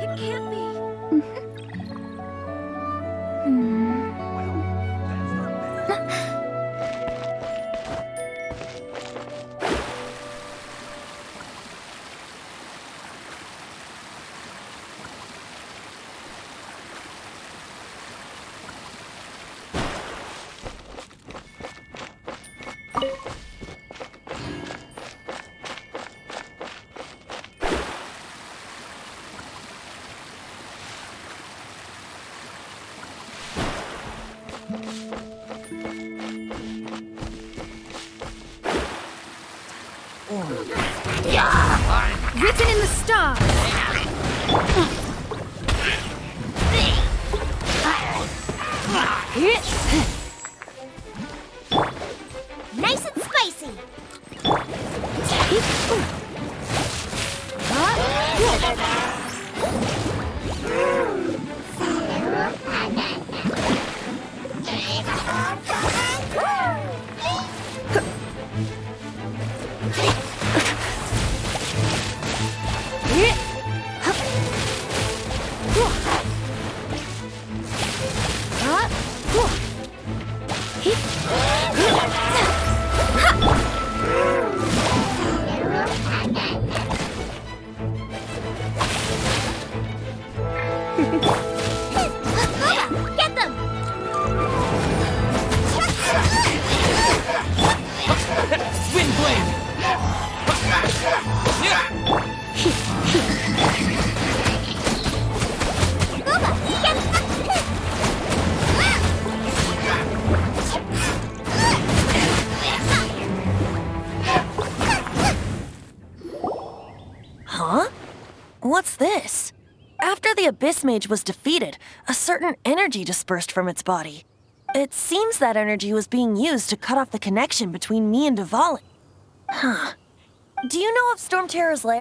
It can't be. Written in the stars. Nice and spicy. Get them! Wind blade! Huh? What's this? After the Abyss Mage was defeated, a certain energy dispersed from its body. It seems that energy was being used to cut off the connection between me and Dvalin. Huh. Do you know of Storm Terror's lair?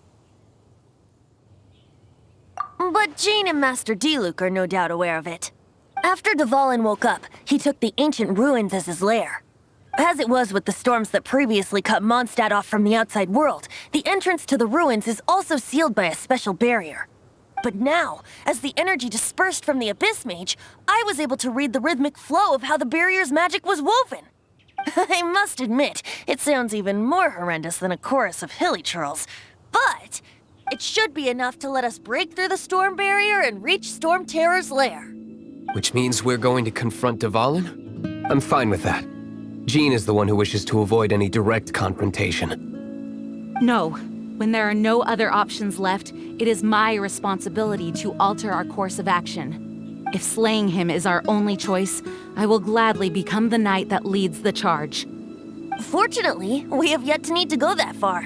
But Jane and Master Diluc are no doubt aware of it. After Dvalin woke up, he took the ancient ruins as his lair. As it was with the storms that previously cut Mondstadt off from the outside world, the entrance to the ruins is also sealed by a special barrier. But now, as the energy dispersed from the Abyss Mage, I was able to read the rhythmic flow of how the barrier's magic was woven. I must admit, it sounds even more horrendous than a chorus of hilly churls. But it should be enough to let us break through the storm barrier and reach Storm Terror's lair. Which means we're going to confront Dvalin? I'm fine with that. Jean is the one who wishes to avoid any direct confrontation. No. When there are no other options left, it is my responsibility to alter our course of action. If slaying him is our only choice, I will gladly become the knight that leads the charge. Fortunately, we have yet to need to go that far.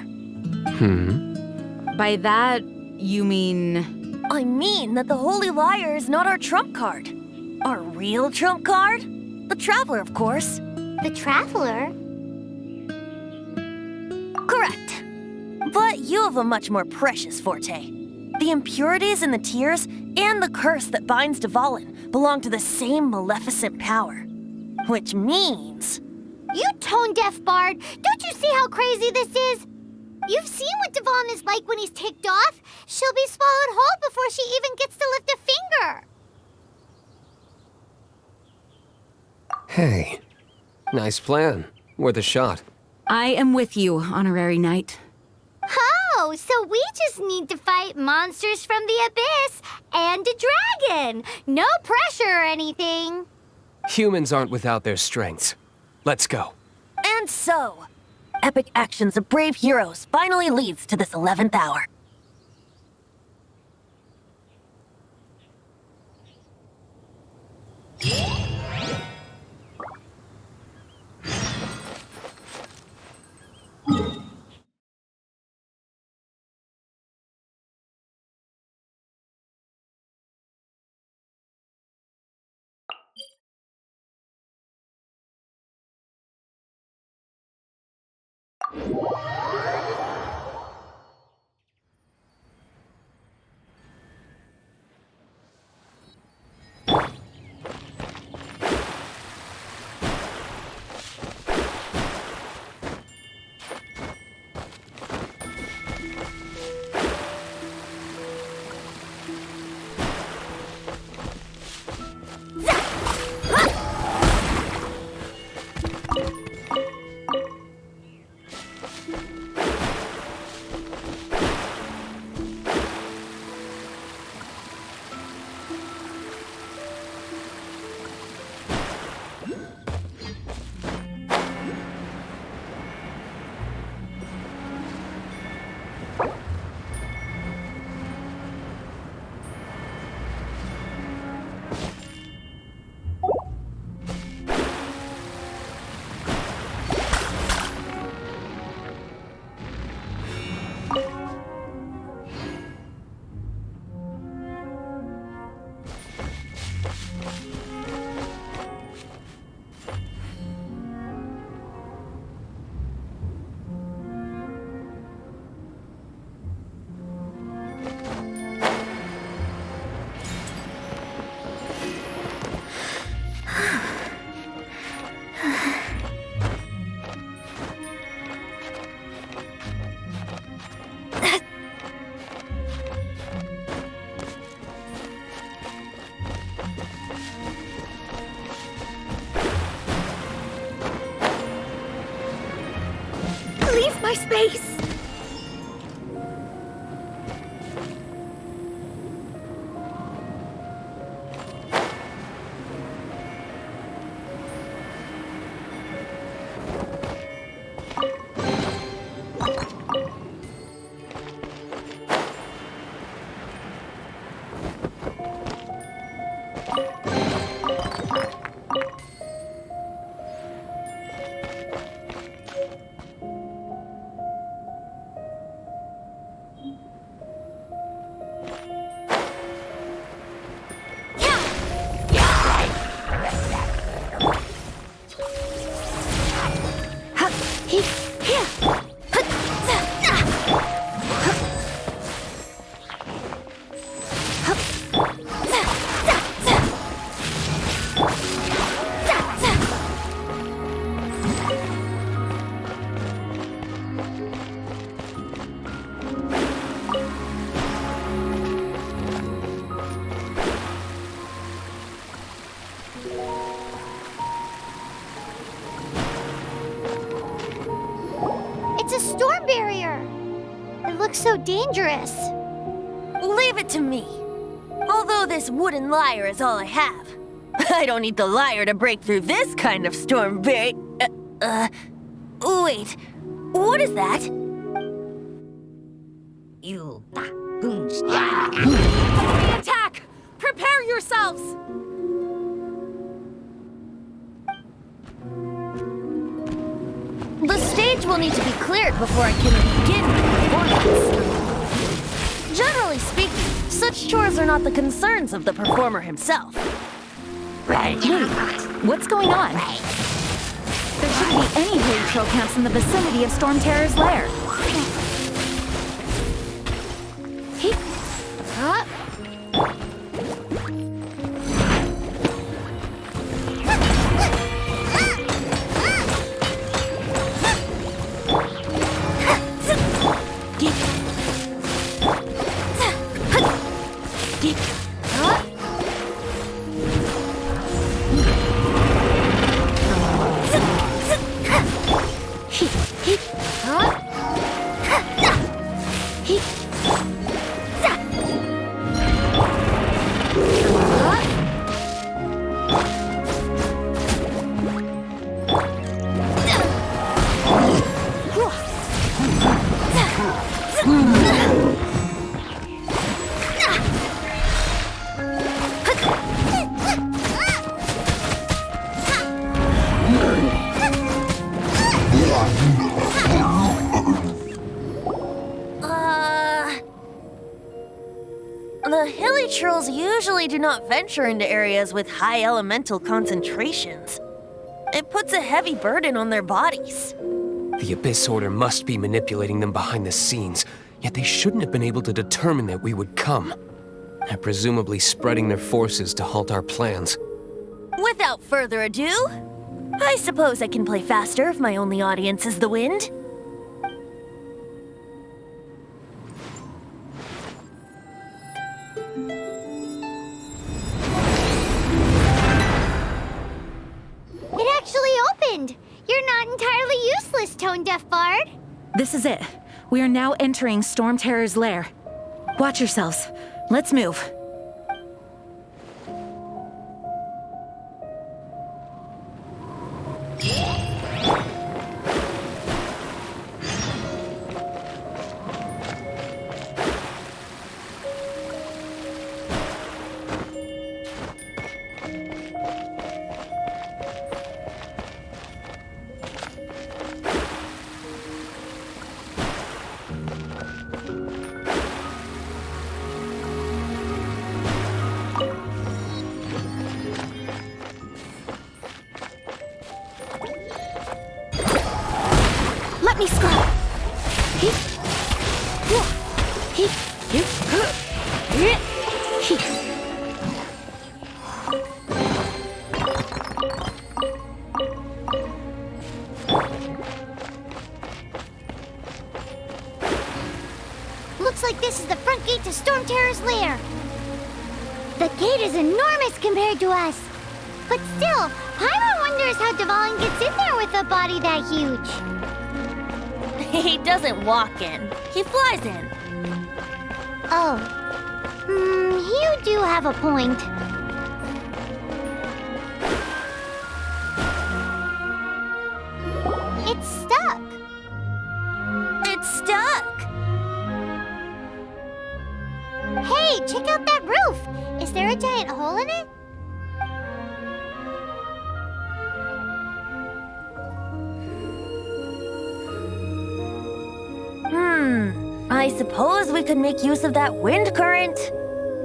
By that, you mean... I mean that the Holy Liar is not our trump card. Our real trump card? The Traveler, of course. The Traveler? Correct. But you have a much more precious forte. The impurities in the tears and the curse that binds Dvalin belong to the same maleficent power. Which means... You tone-deaf bard! Don't you see how crazy this is? You've seen what Dvalin is like when he's ticked off. She'll be swallowed whole before she even gets to lift a finger. Hey, nice plan. Worth a shot. I am with you, Honorary Knight. Oh, so we just need to fight monsters from the abyss and a dragon. No pressure or anything. Humans aren't without their strengths. Let's go. And so, epic actions of brave heroes finally leads to this 11th hour. Leave my space! It's a storm barrier. It looks so dangerous. Leave it to me. Although this wooden lyre is all I have, I don't need the lyre to break through this kind of storm barrier. Wait, what is that? Enemy attack! Prepare yourselves! The stage will need to be cleared before I can begin my performance. Generally speaking, such chores are not the concerns of the performer himself. Wait, what's going on? There shouldn't be any raid trail camps in the vicinity of Storm Terror's lair. The hilly trolls usually do not venture into areas with high elemental concentrations. It puts a heavy burden on their bodies. The Abyss Order must be manipulating them behind the scenes, yet they shouldn't have been able to determine that we would come. They're presumably spreading their forces to halt our plans. Without further ado, I suppose I can play faster if my only audience is the wind. It actually opened! You're not entirely useless, Tone Deaf Bard. This is it. We are now entering Storm Terror's lair. Watch yourselves. Let's move. Let me scroll. Looks like this is the front gate to Storm Terror's lair. The gate is enormous compared to us. But still, Paimon wonders how Dvalin gets in there with a body that huge. He doesn't walk in. He flies in. Oh. You do have a point. It's stuck. It's stuck. Hey, check out that roof. Is there a giant hole in it? I suppose we could make use of that wind current.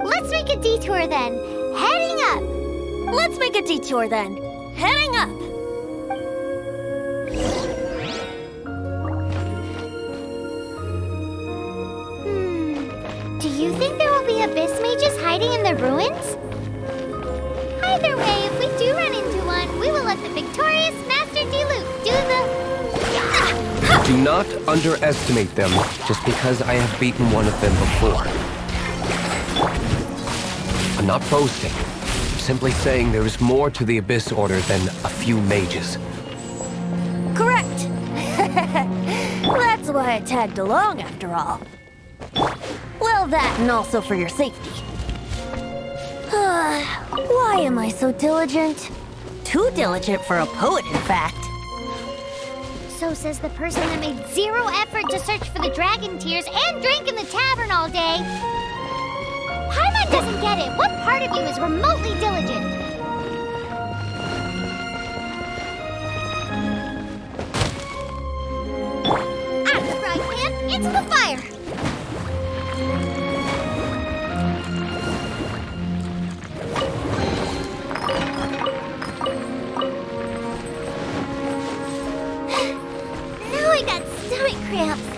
Let's make a detour then. Heading up. Let's make a detour then. Heading up. Do you think there will be abyss mages hiding in the ruins? Either way, if we do run into one, we will let the victorious Master Diluc do the... Do not underestimate them just because I have beaten one of them before. I'm not boasting. I'm simply saying there is more to the Abyss Order than a few mages. Correct. That's why I tagged along after all. Well, that and also for your safety. Why am I so diligent? Too diligent for a poet, in fact. So says the person that made zero effort to search for the dragon tears and drank in the tavern all day. Paimon doesn't get it. What part of you is remotely diligent? Out of the frying pan, into the fire. Now I got stomach cramps.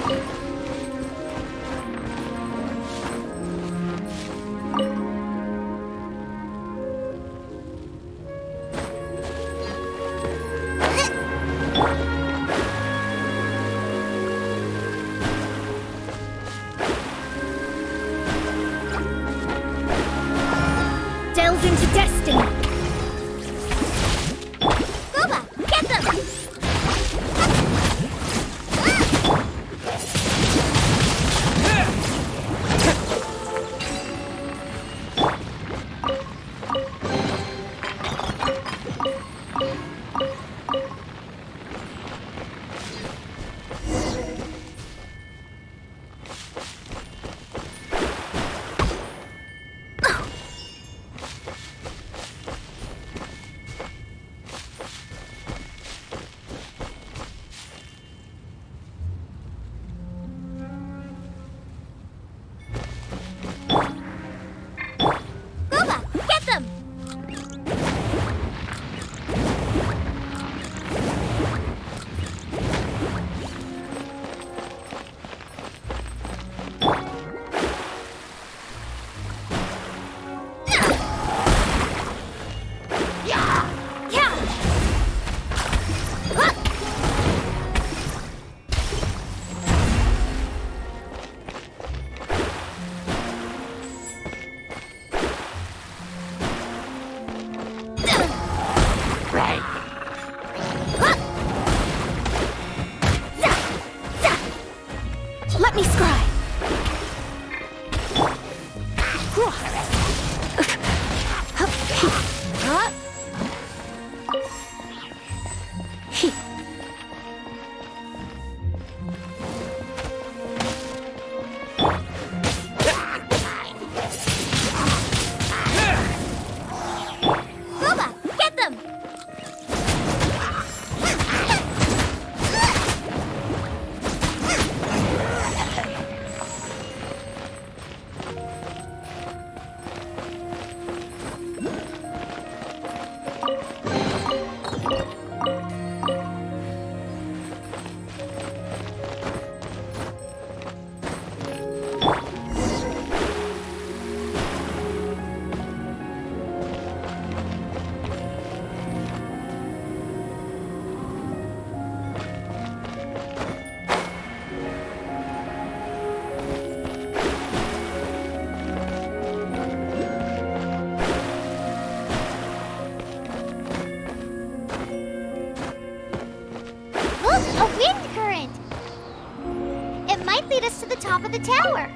to the top of the tower.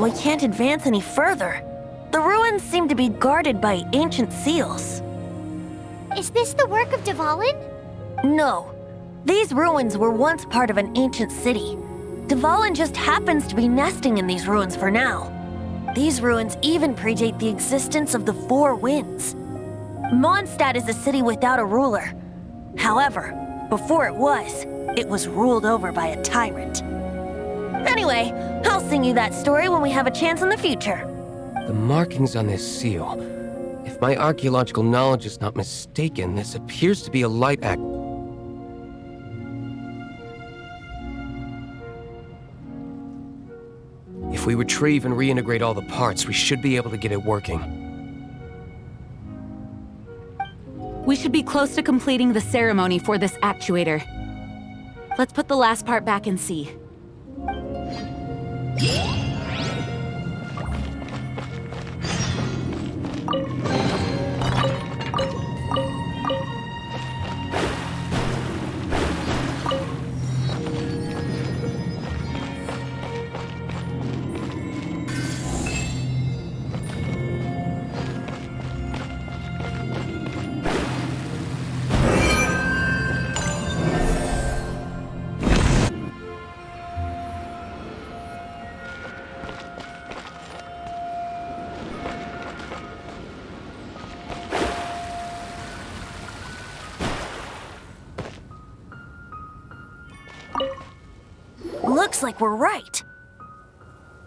We can't advance any further. The ruins seem to be guarded by ancient seals. Is this the work of Dvalin? No. These ruins were once part of an ancient city. Dvalin just happens to be nesting in these ruins for now. These ruins even predate the existence of the Four Winds. Mondstadt is a city without a ruler. However, before it was ruled over by a tyrant. Anyway, I'll sing you that story when we have a chance in the future. The markings on this seal. If my archaeological knowledge is not mistaken, this appears to be a light act. If we retrieve and reintegrate all the parts, we should be able to get it working. We should be close to completing the ceremony for this actuator. Let's put the last part back and see. Looks like we're right.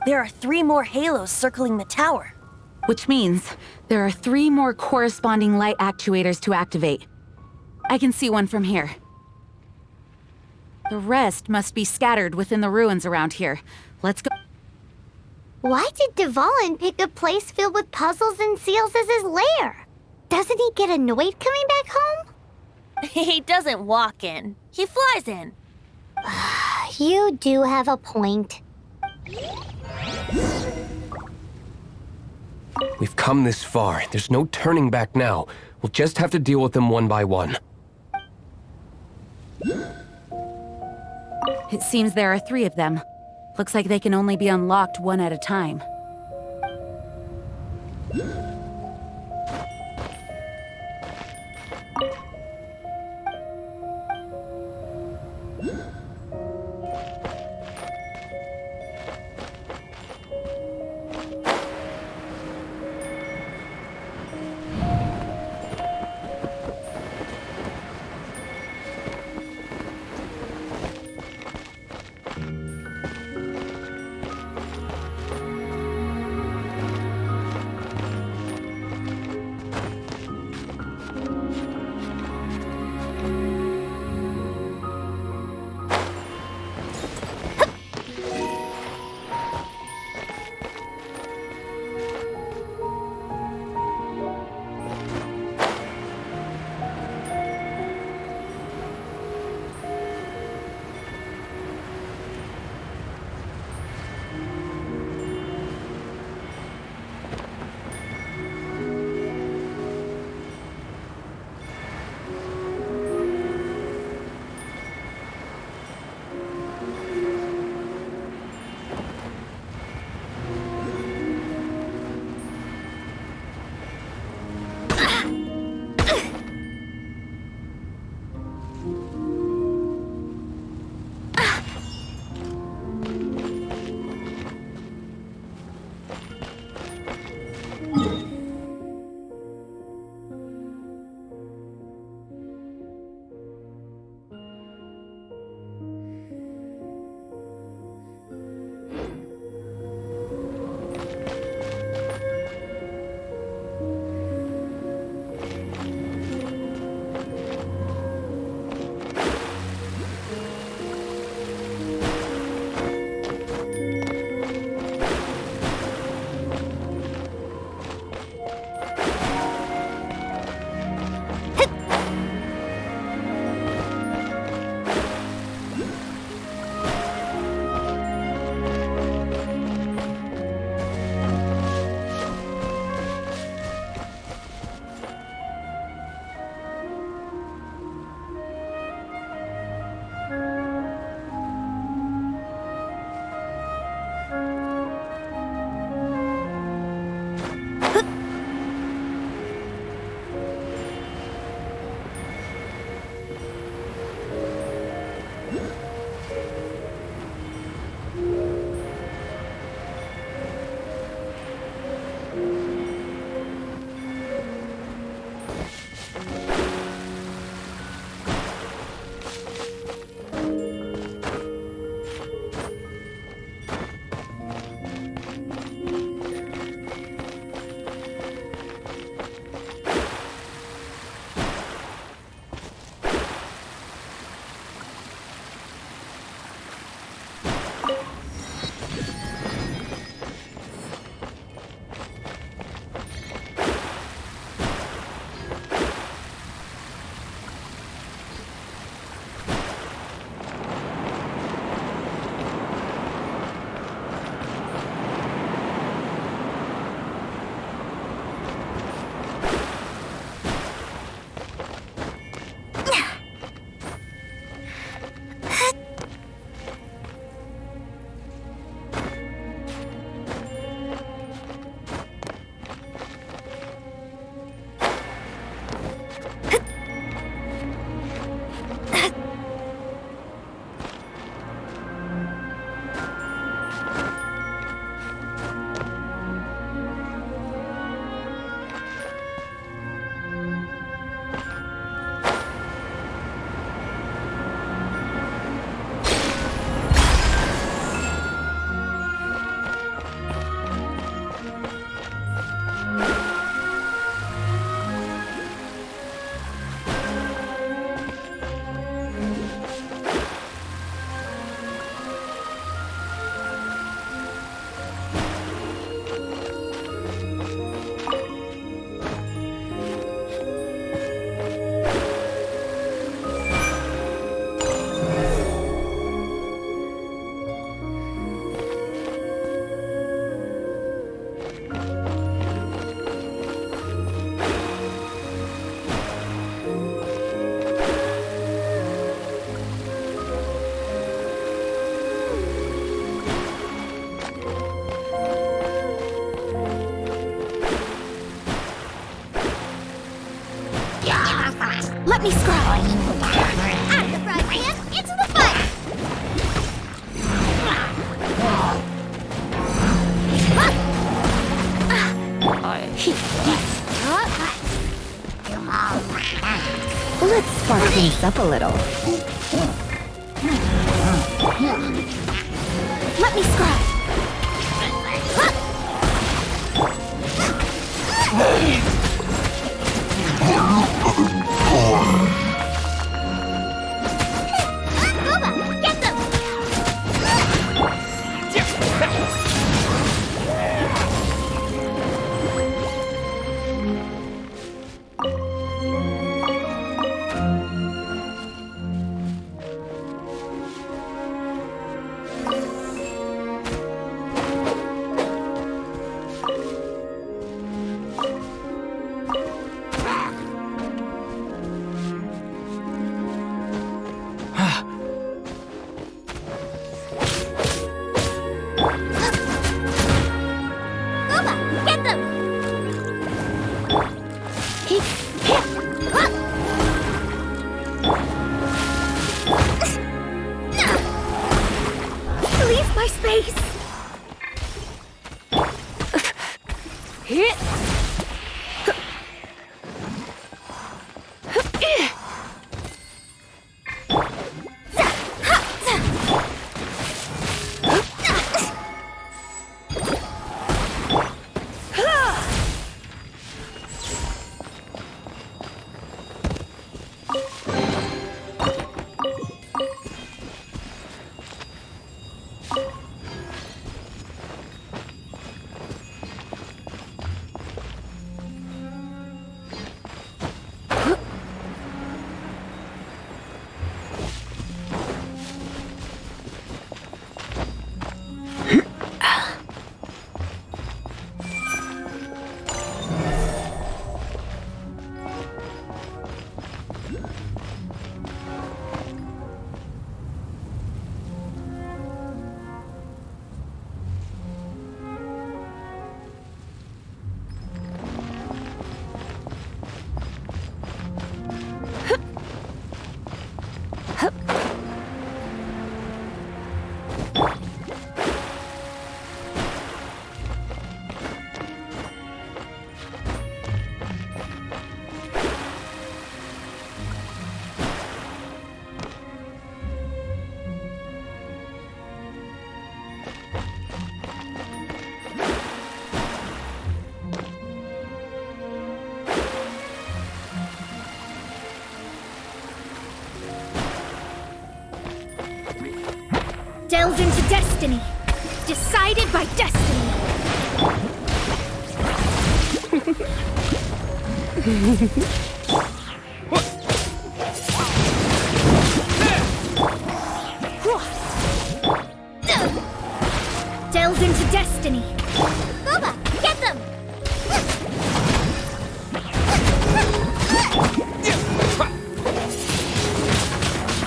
There are 3 more halos circling the tower. Which means there are 3 more corresponding light actuators to activate. I can see one from here. The rest must be scattered within the ruins around here. Let's go. Why did Dvalin pick a place filled with puzzles and seals as his lair? Doesn't he get annoyed coming back home? He doesn't walk in. He flies in. You do have a point. We've come this far. There's no turning back now. We'll just have to deal with them one by one. It seems there are 3 of them. Looks like they can only be unlocked one at a time. Let me scry. Out of the fry pan, into the fire. Let's spark things up a little. Let me scry. Booba, get them! Booba, get them! Leave my space! Delved into destiny. Decided by destiny. Delved into destiny. Booba, get them!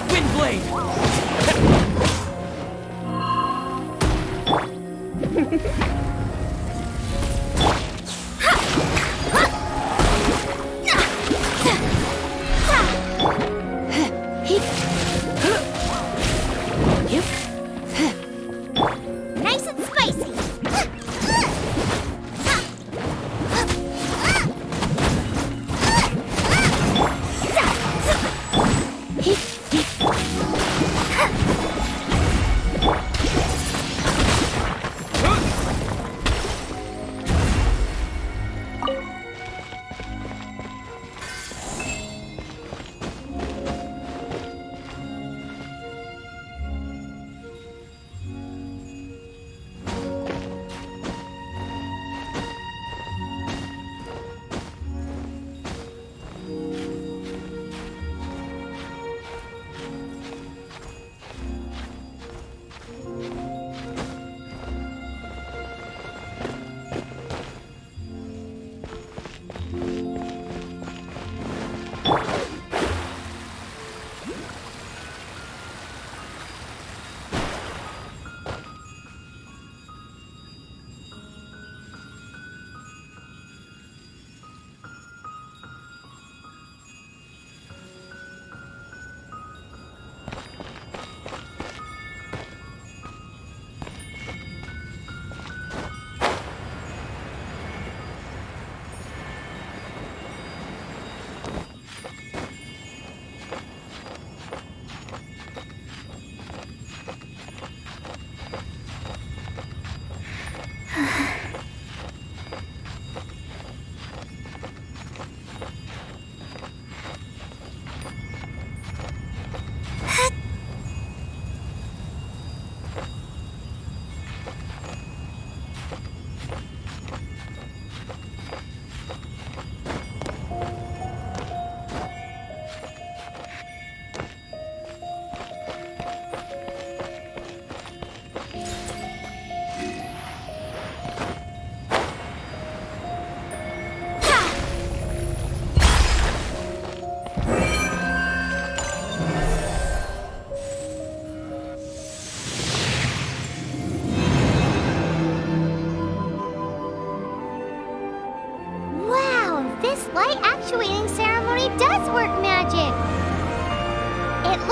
Windblade! Nice and spicy.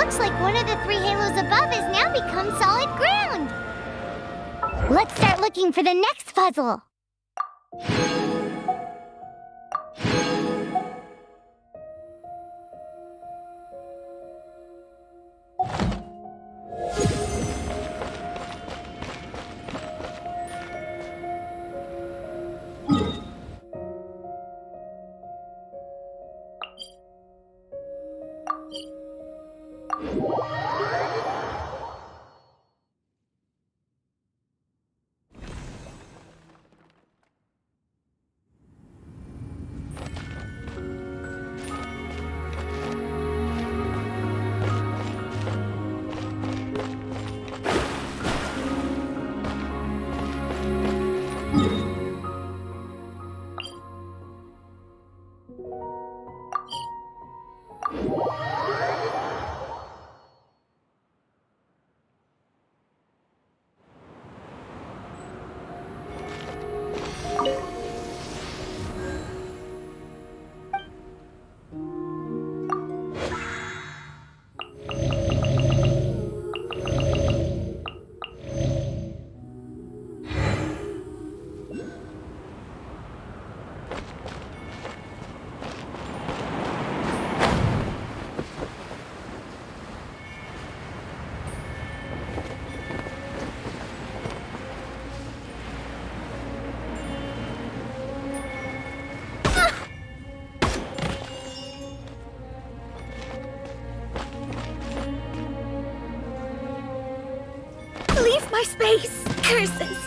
Looks like one of the 3 halos above has now become solid ground. Let's start looking for the next puzzle. Leave my space! Curses!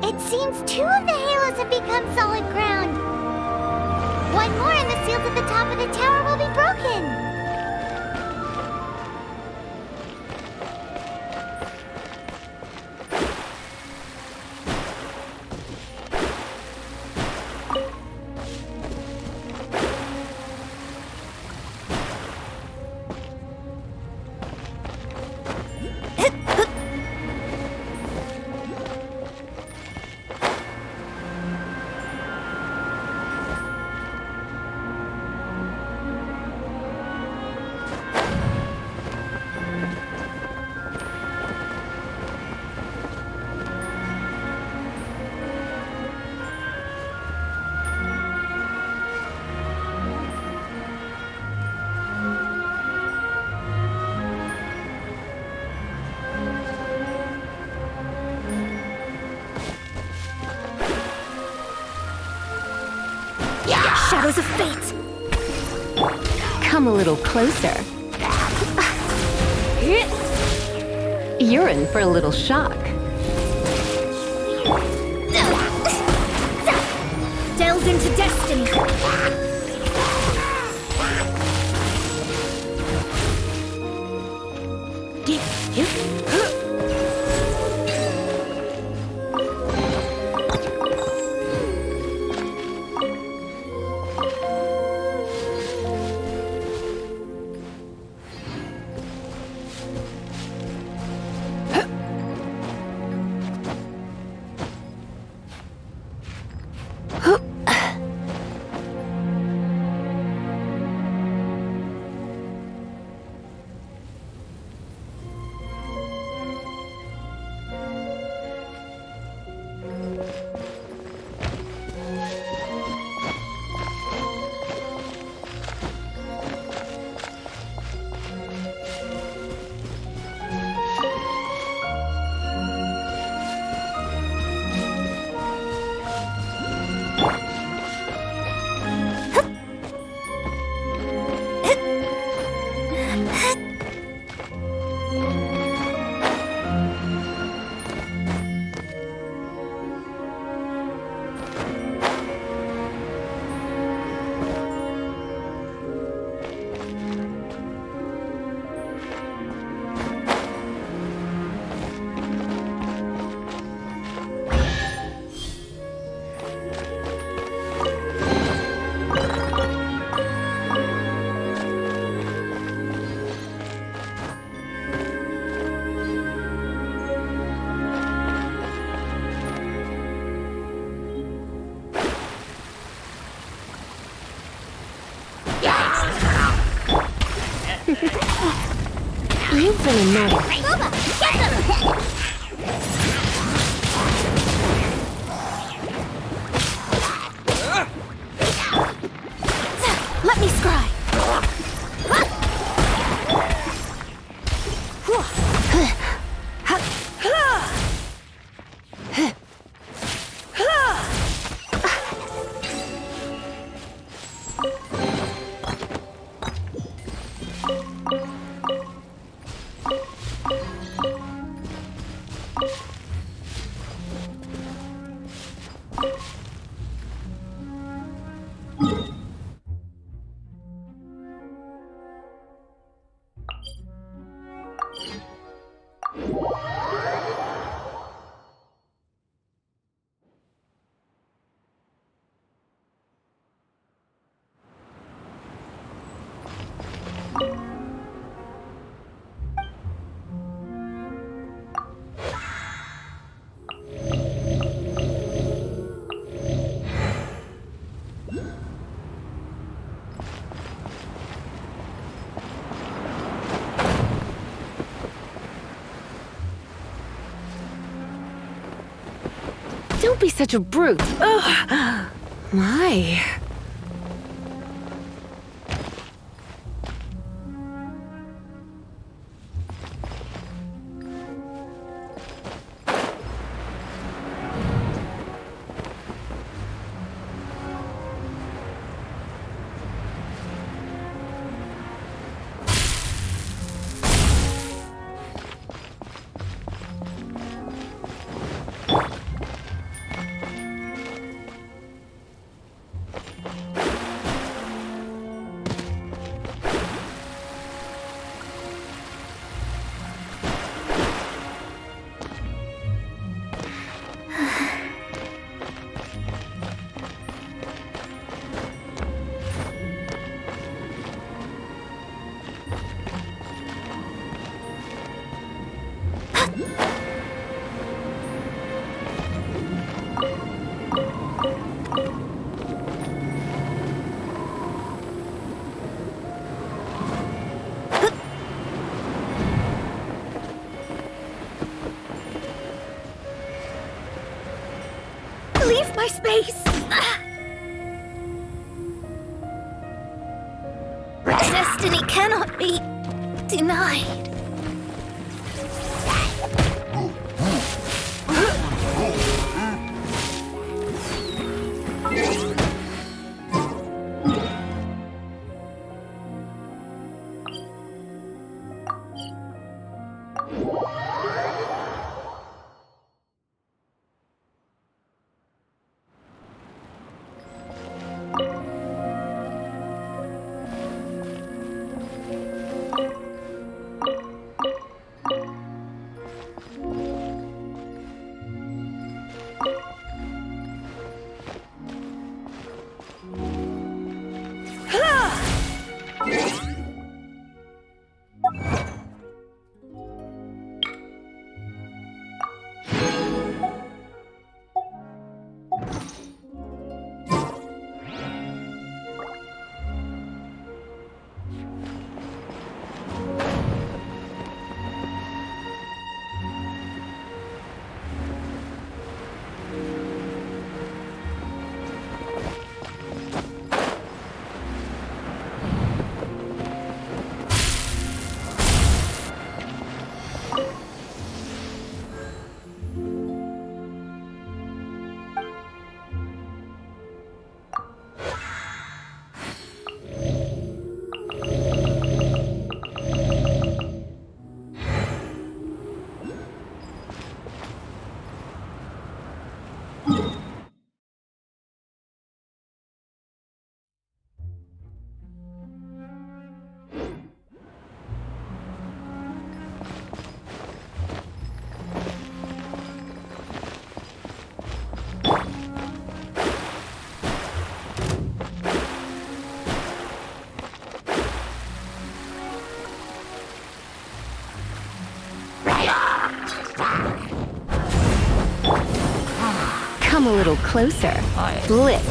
It seems 2 of the halos have become solid ground. find more and the seals at the top of the tower will be broken. Shadows of fate! Come a little closer. You're in for a little shock. Delve into destiny! You've been a naughty. Boba, get them! Let me scry! Don't be such a brute. Ugh. My. my space! Destiny cannot be denied. Come a little closer. Blitz.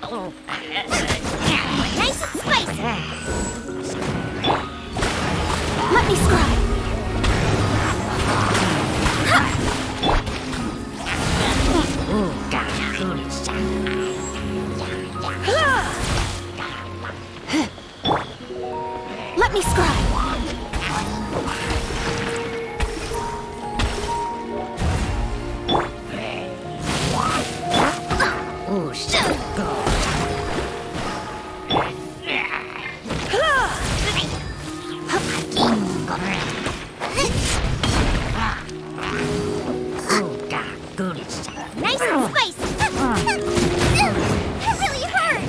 Nice and spicy. Let me scribe. Let me scribe. Nice and spicy. That really hurt.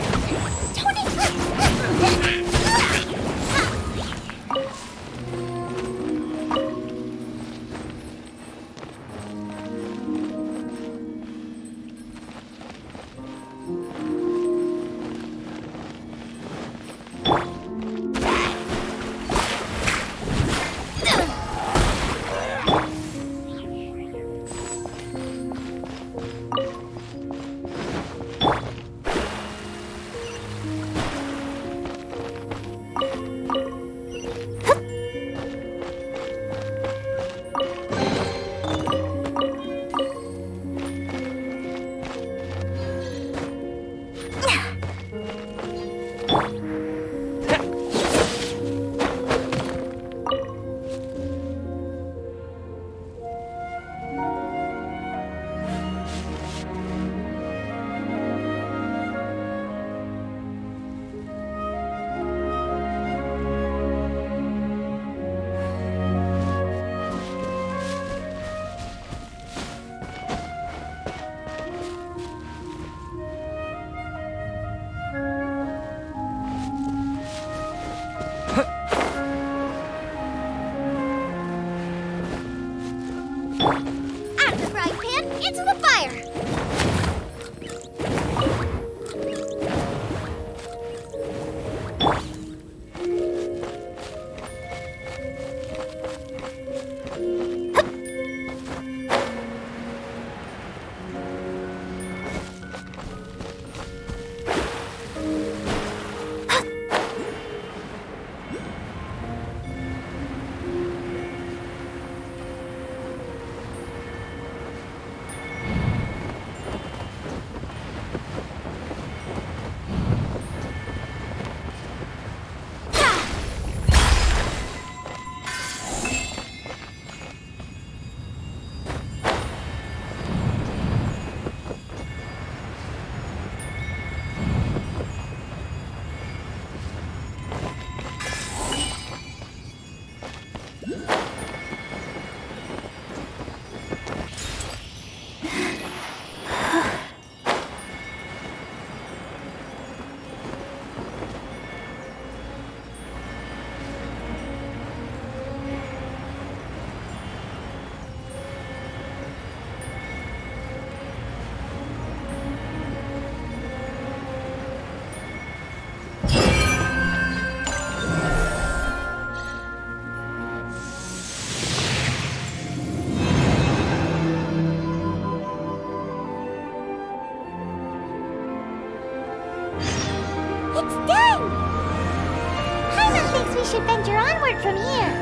Out of the frying pan, into the fire. It's done! Paimon thinks we should venture onward from here.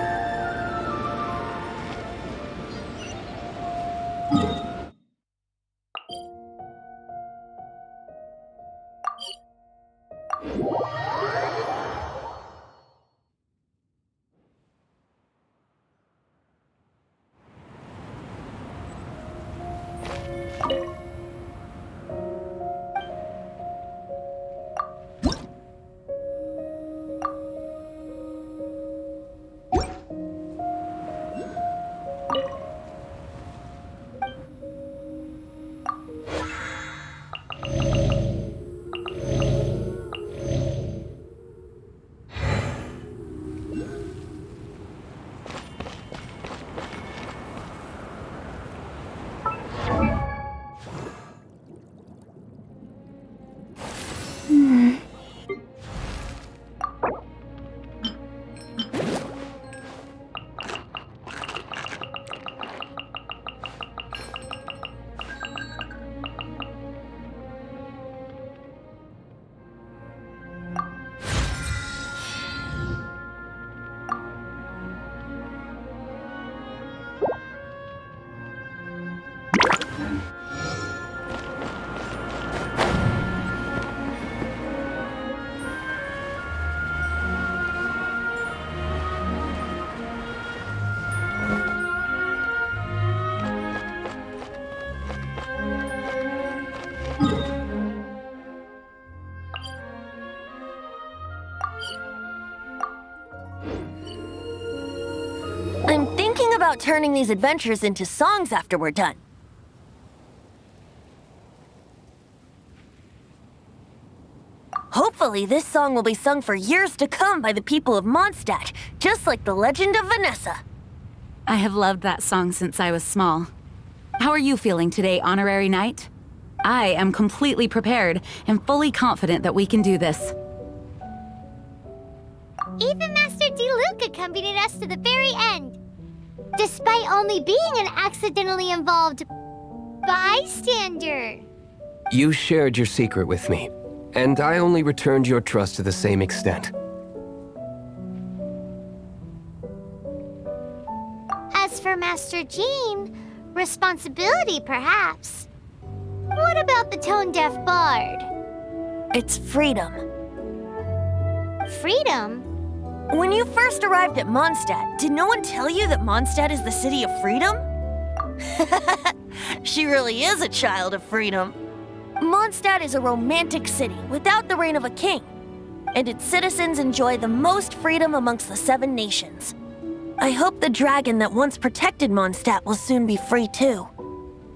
I'm thinking about turning these adventures into songs after we're done. Hopefully, this song will be sung for years to come by the people of Mondstadt, just like the legend of Vanessa. I have loved that song since I was small. How are you feeling today, Honorary Knight? I am completely prepared and fully confident that we can do this. Even Master Diluc accompanied us to the very end, despite only being an accidentally involved bystander. You shared your secret with me, and I only returned your trust to the same extent. As for Master Jean, responsibility perhaps. What about the tone-deaf bard? It's freedom. Freedom? When you first arrived at Mondstadt, did no one tell you that Mondstadt is the city of freedom? She really is a child of freedom. Mondstadt is a romantic city without the reign of a king, and its citizens enjoy the most freedom amongst the 7 nations. I hope the dragon that once protected Mondstadt will soon be free too.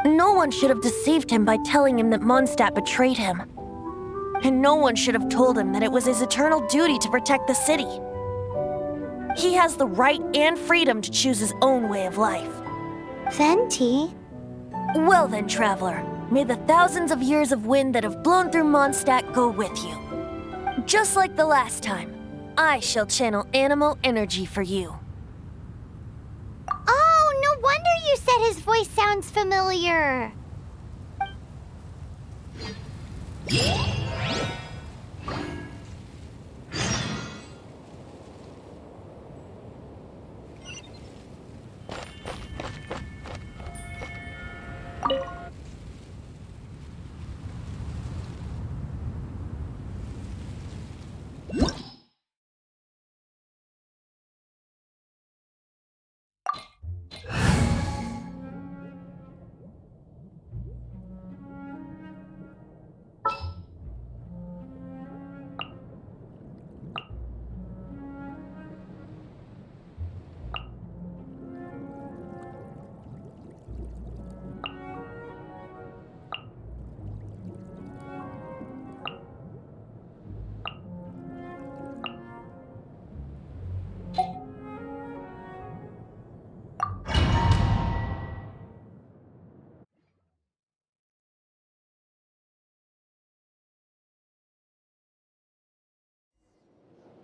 No one should have deceived him by telling him that Mondstadt betrayed him. And no one should have told him that it was his eternal duty to protect the city. He has the right and freedom to choose his own way of life. Venti? Well then, traveler, may the thousands of years of wind that have blown through Mondstadt go with you. Just like the last time, I shall channel Animo energy for you. Oh, no wonder you said his voice sounds familiar.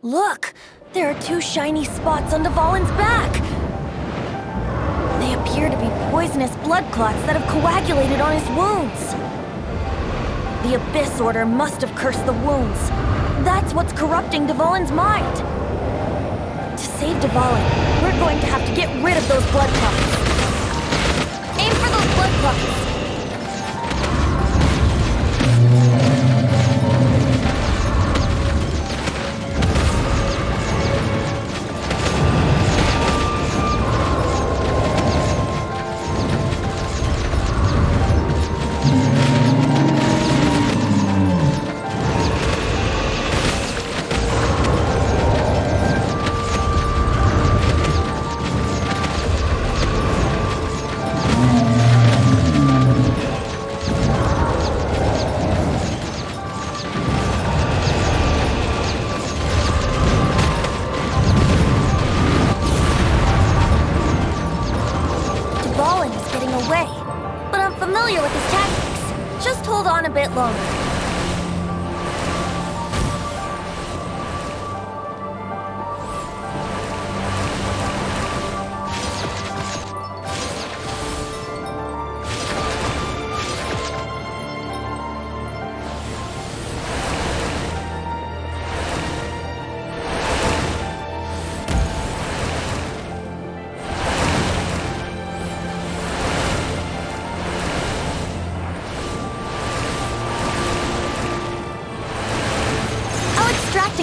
Look! There are 2 shiny spots on Dvalin's back! They appear to be poisonous blood clots that have coagulated on his wounds. The Abyss Order must have cursed the wounds. That's what's corrupting Dvalin's mind. To save Dvalin, we're going to have to get rid of those blood clots. Aim for those blood clots! Familiar with his tactics. Just hold on a bit longer.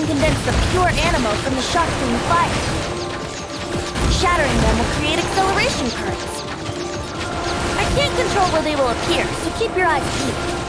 can condense the pure animo from the shock beam fire. Shattering them will create acceleration currents. I can't control where they will appear, so keep your eyes peeled.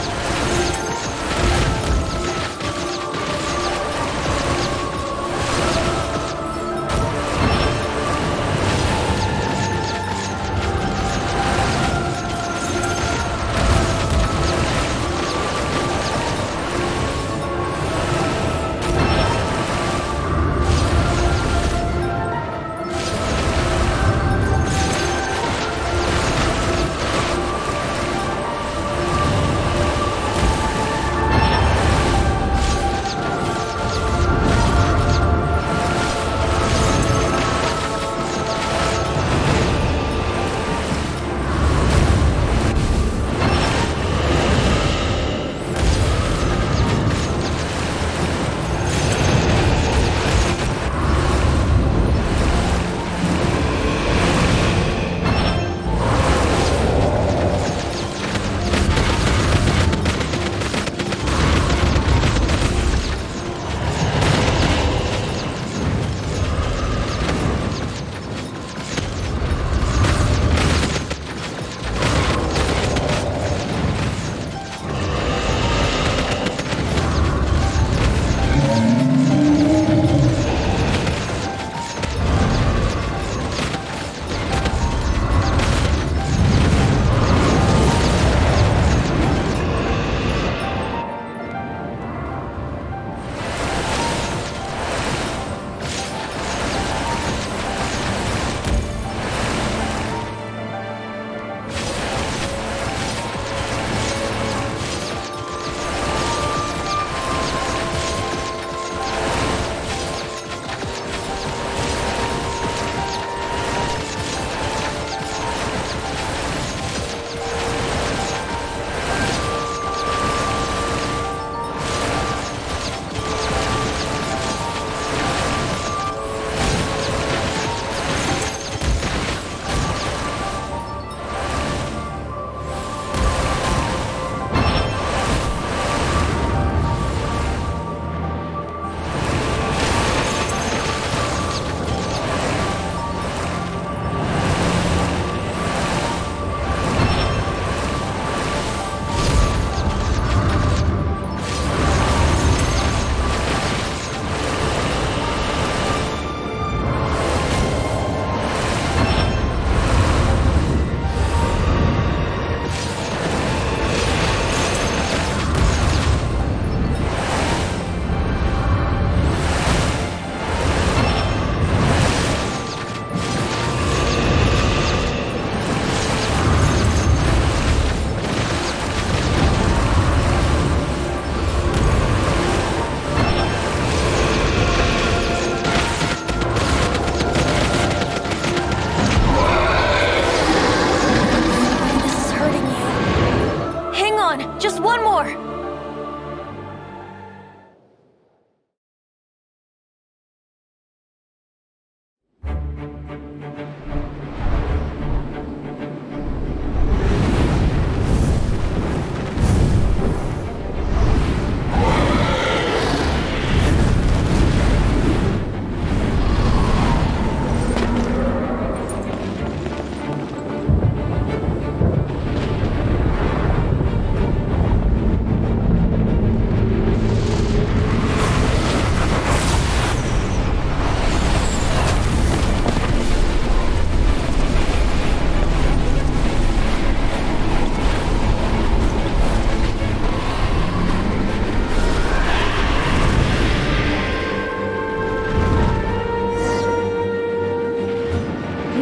Just one more!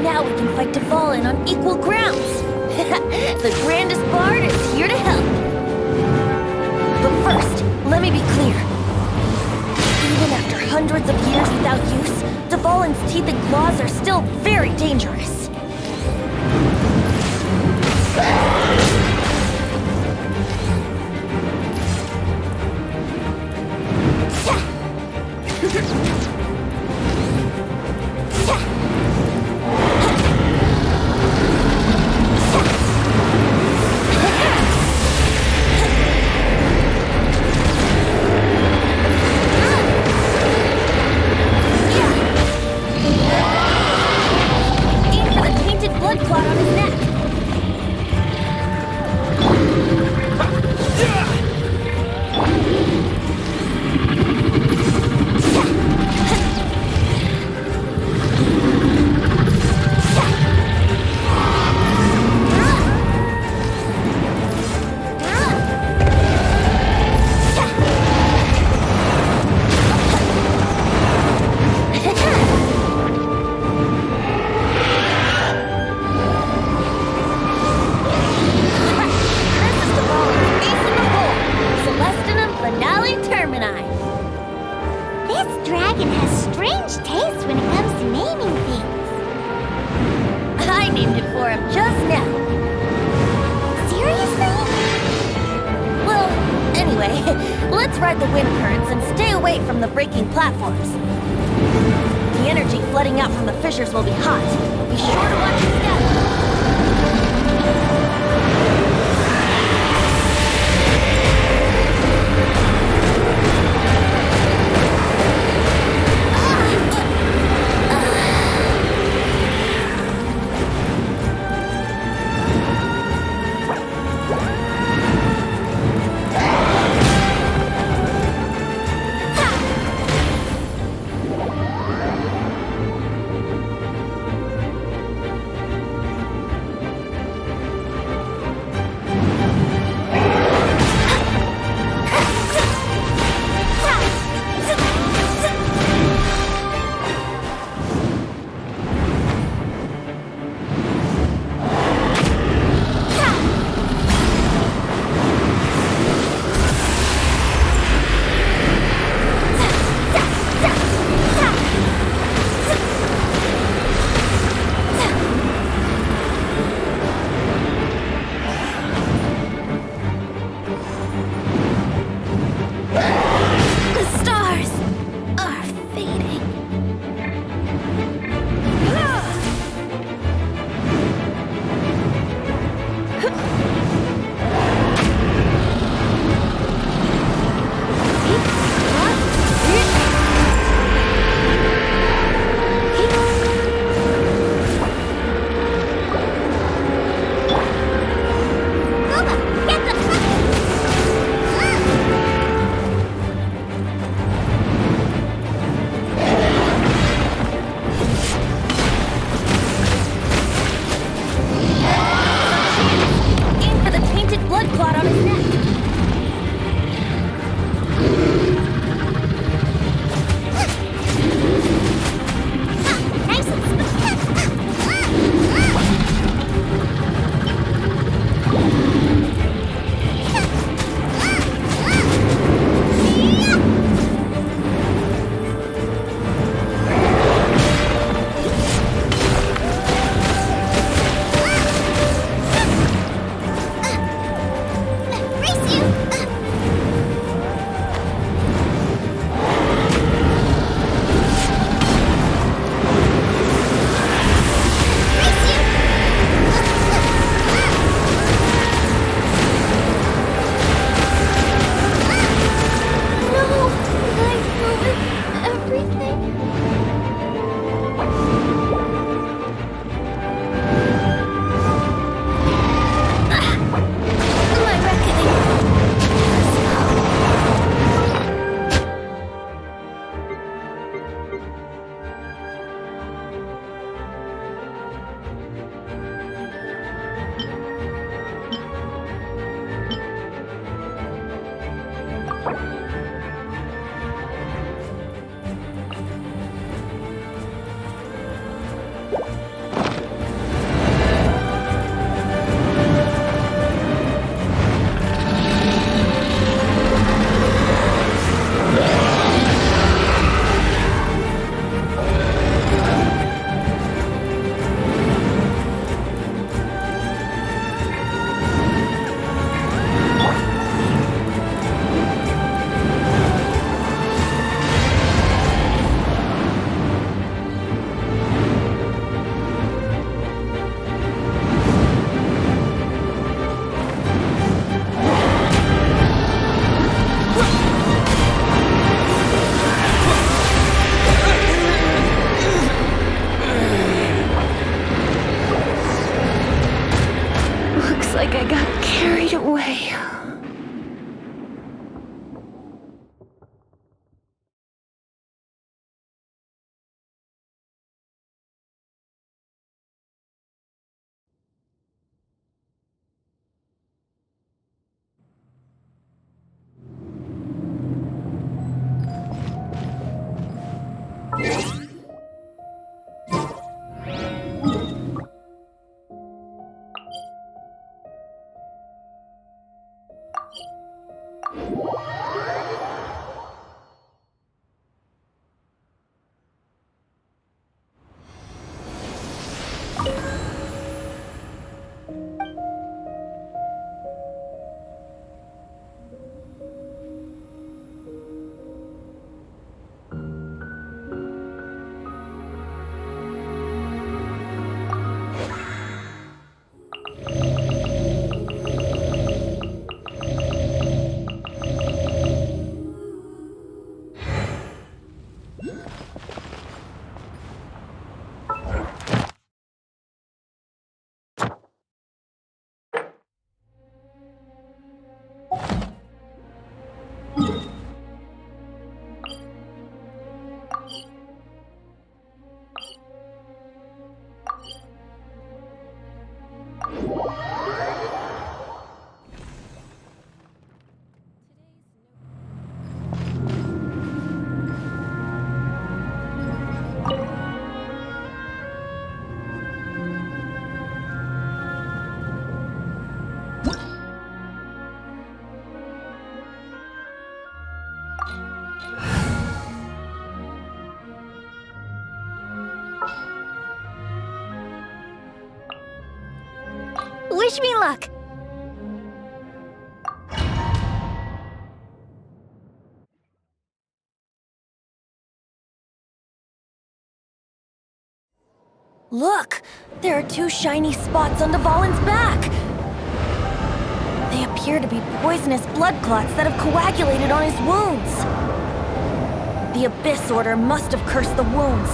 Now we can fight Dvalin on equal grounds! The grandest bard is here to help! But first, let me be clear. Even after hundreds of years without use, Dvalin's teeth and claws are still very dangerous. ride the wind currents and stay away from the breaking platforms. The energy flooding out from the fissures will be hot. Be sure to watch your step. like I got carried away. luck! Look! There are 2 shiny spots on Dvalin's back! They appear to be poisonous blood clots that have coagulated on his wounds. The Abyss Order must have cursed the wounds.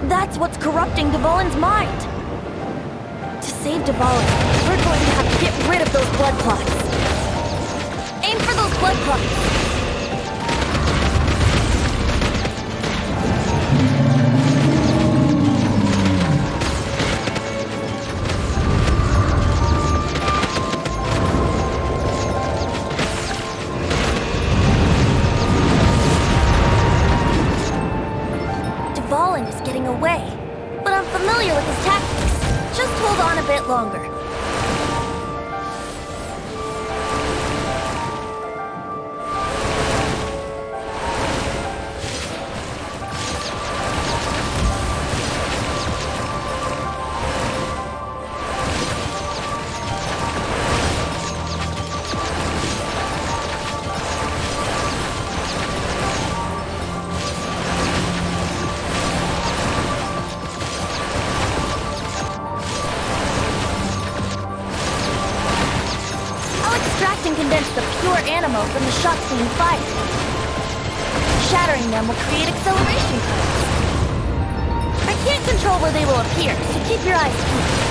That's what's corrupting Dvalin's mind. To save Dvalin, we're going to have to get rid of those blood clots. Aim for those blood clots! Dvalin is getting away, but I'm familiar with his tactics. Just hold on a bit longer. Extract and condense the pure animal from the shots being fired. Shattering them will create acceleration currents. I can't control where they will appear, so keep your eyes peeled.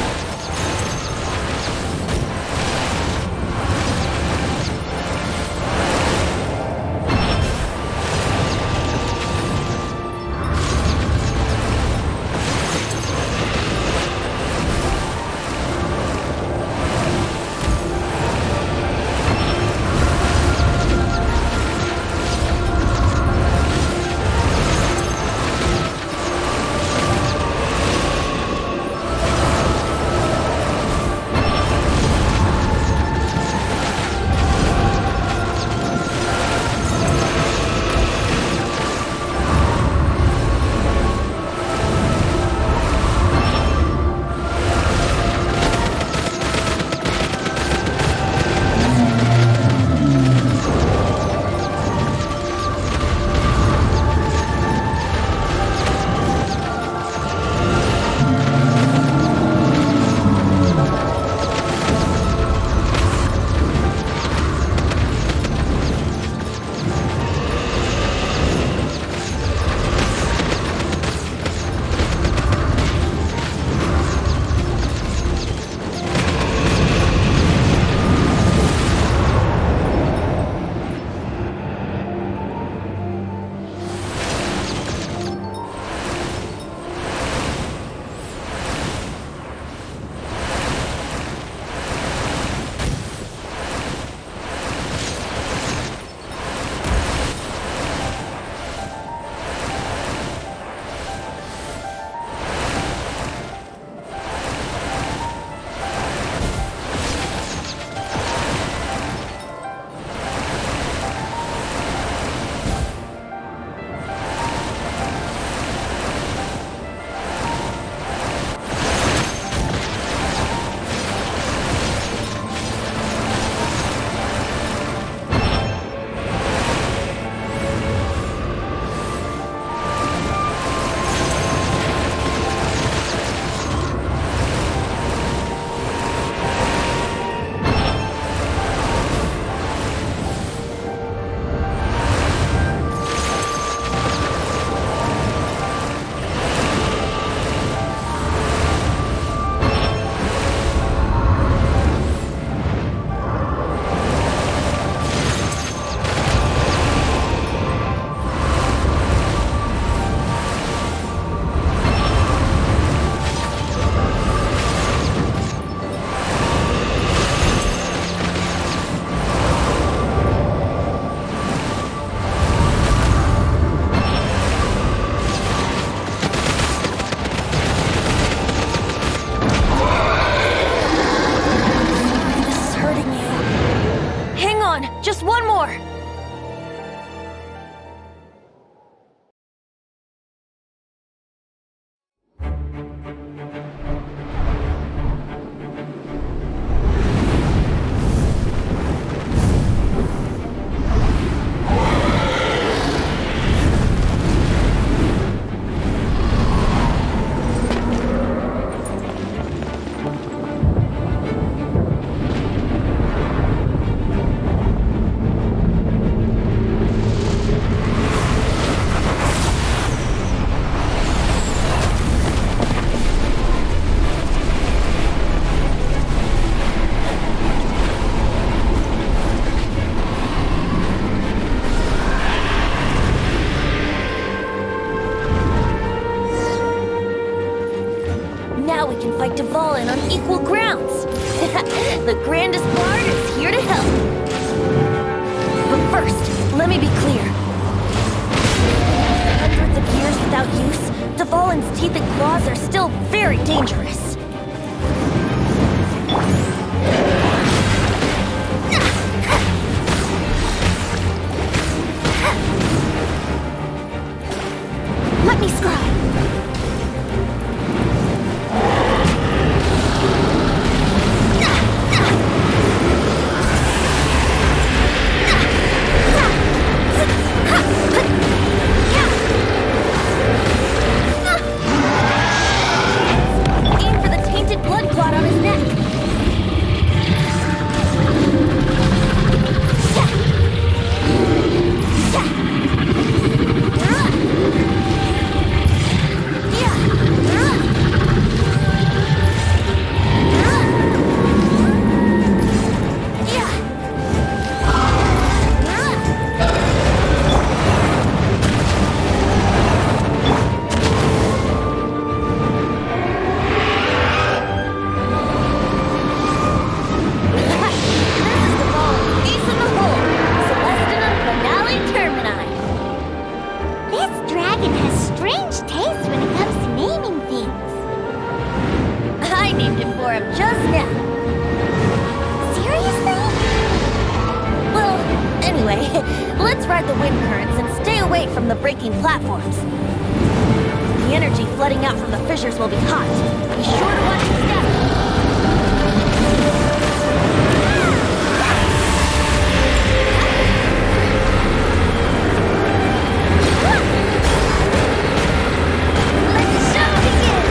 Just one more! very dangerous. Let me scry. Aim for the tainted blood clot on his neck. This dragon has strange taste when it comes to naming things. I named it for him just now. Seriously? Well, anyway, let's ride the wind currents and stay away from the breaking platforms. The energy flooding out from the fissures will be hot. Be sure to watch your step. Let the show begin!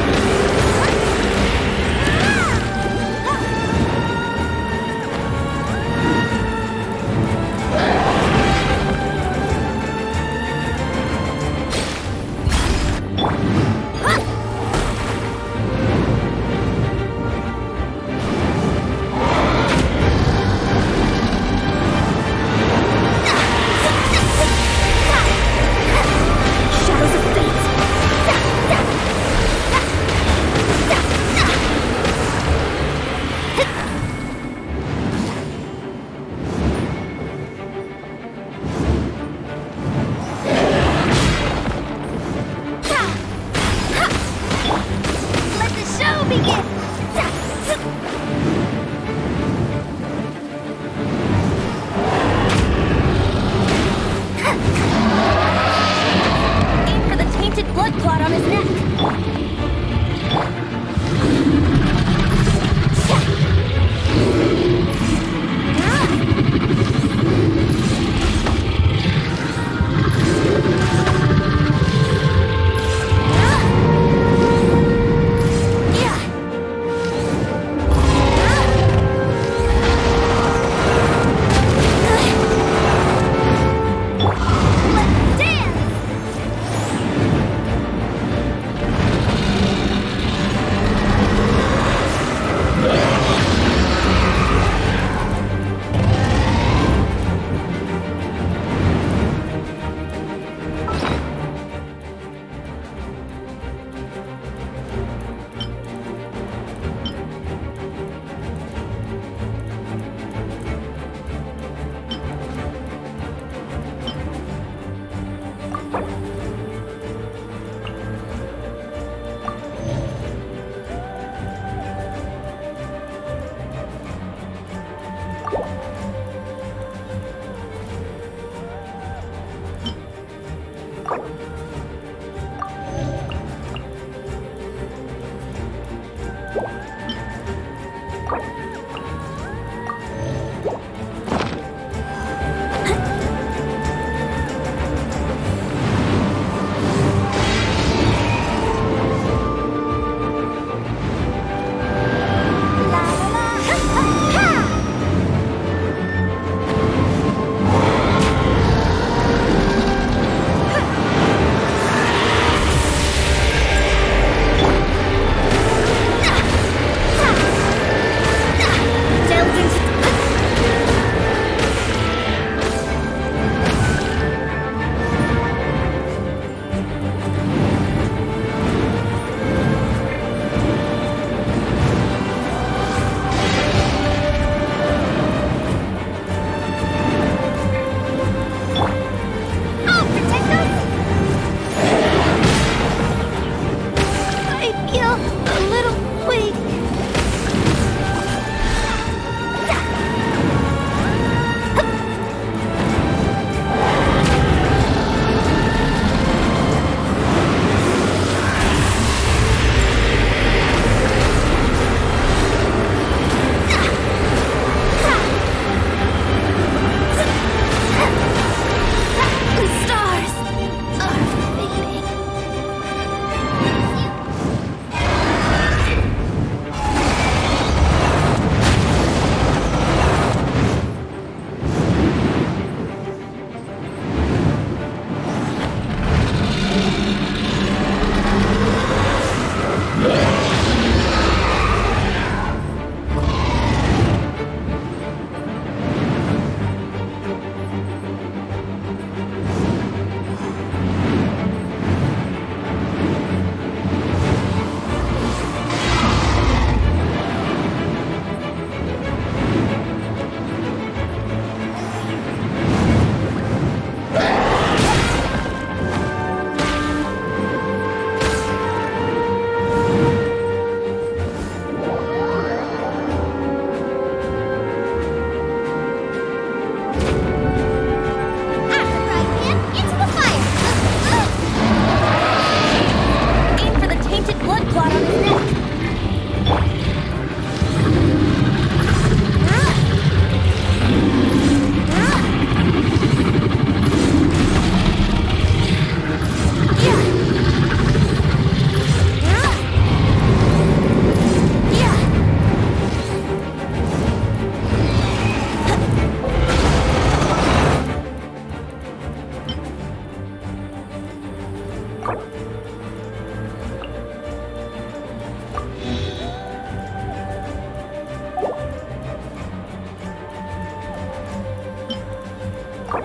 Nice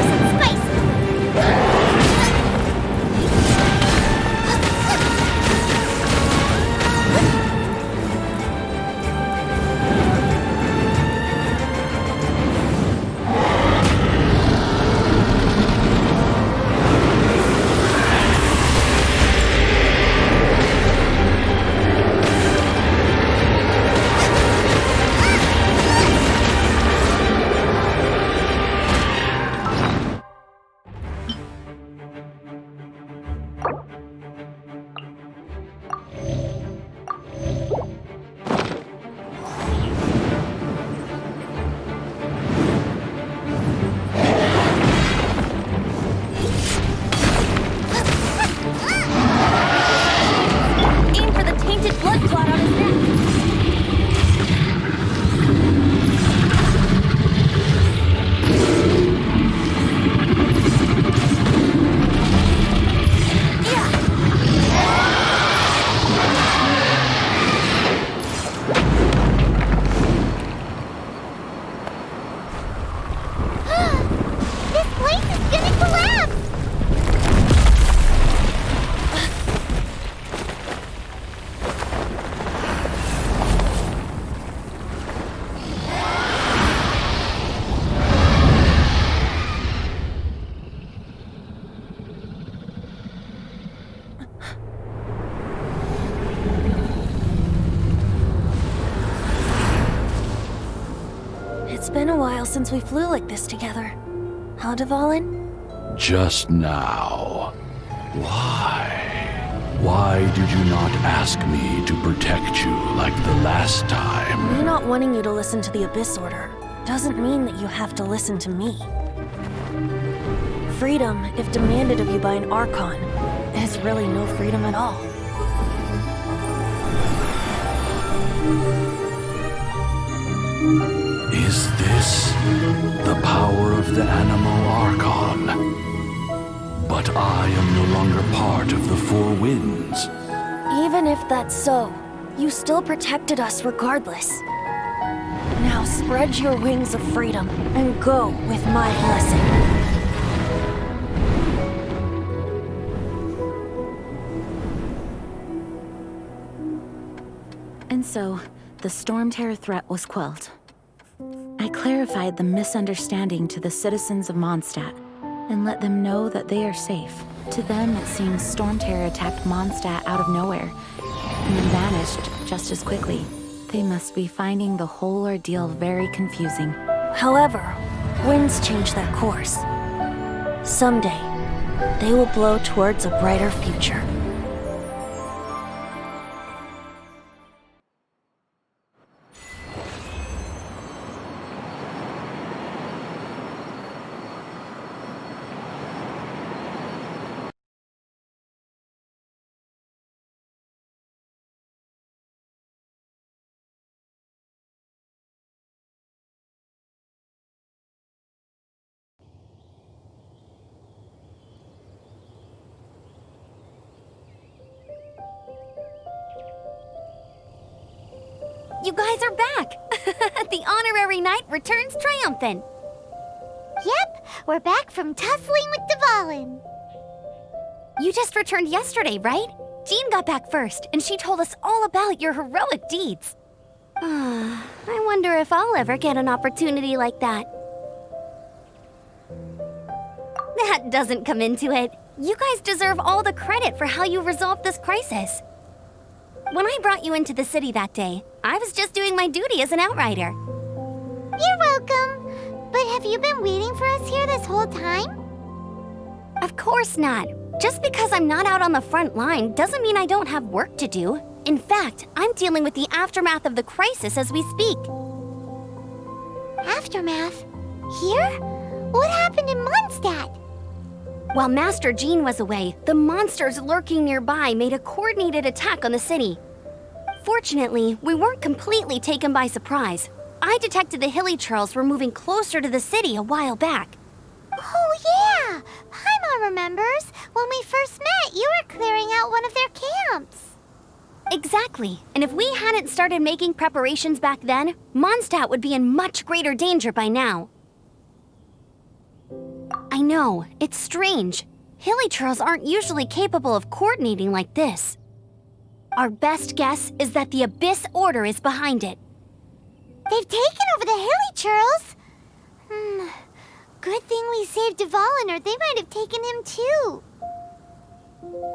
and spicy. Aim for the tainted blood clot on his neck. This place is gonna collapse! It's been a while since we flew like this together. Huh, Dvalin? Just now. Why? Why did you not ask me to protect you like the last time? Me not wanting you to listen to the Abyss Order doesn't mean that you have to listen to me. Freedom, if demanded of you by an Archon, is really no freedom at all. Is this the power of the Animal Archon? But I am no longer part of the Four Winds. Even if that's so, you still protected us regardless. Now spread your wings of freedom and go with my blessing. And so, the Storm Terror threat was quelled. I clarified the misunderstanding to the citizens of Mondstadt and let them know that they are safe. To them, it seems Storm Terror attacked Mondstadt out of nowhere and then vanished just as quickly. They must be finding the whole ordeal very confusing. However, winds change their course. Someday, they will blow towards a brighter future. You guys are back! The honorary knight returns triumphant. Yep, we're back from tussling with Dvalin. You just returned yesterday, right? Jean got back first, and she told us all about your heroic deeds. I wonder if I'll ever get an opportunity like that. That doesn't come into it. You guys deserve all the credit for how you resolved this crisis. When I brought you into the city that day, I was just doing my duty as an outrider. You're welcome. But have you been waiting for us here this whole time? Of course not. Just because I'm not out on the front line doesn't mean I don't have work to do. In fact, I'm dealing with the aftermath of the crisis as we speak. Aftermath? Here? What happened in Mondstadt? While Master Jean was away, the monsters lurking nearby made a coordinated attack on the city. Fortunately, we weren't completely taken by surprise. I detected the Hilly Churls were moving closer to the city a while back. Oh yeah! Paimon remembers. When we first met, you were clearing out one of their camps. Exactly. And if we hadn't started making preparations back then, Mondstadt would be in much greater danger by now. I know, it's strange. Hilly Churls aren't usually capable of coordinating like this. Our best guess is that the Abyss Order is behind it. They've taken over the Hilly Churls? Good thing we saved Dvalin, or they might have taken him too.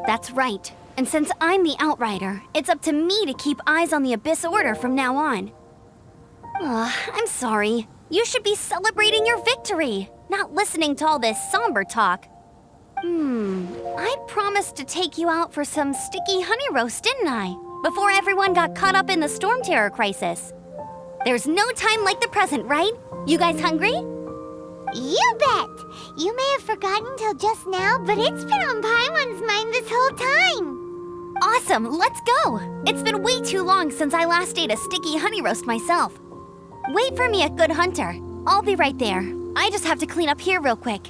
That's right. And since I'm the Outrider, it's up to me to keep eyes on the Abyss Order from now on. I'm sorry. You should be celebrating your victory, not listening to all this somber talk. I promised to take you out for some sticky honey roast, didn't I? Before everyone got caught up in the storm terror crisis. There's no time like the present, right? You guys hungry? You bet! You may have forgotten till just now, but it's been on Paimon's mind this whole time. Awesome, let's go! It's been way too long since I last ate a sticky honey roast myself. Wait for me at Good Hunter. I'll be right there. I just have to clean up here real quick.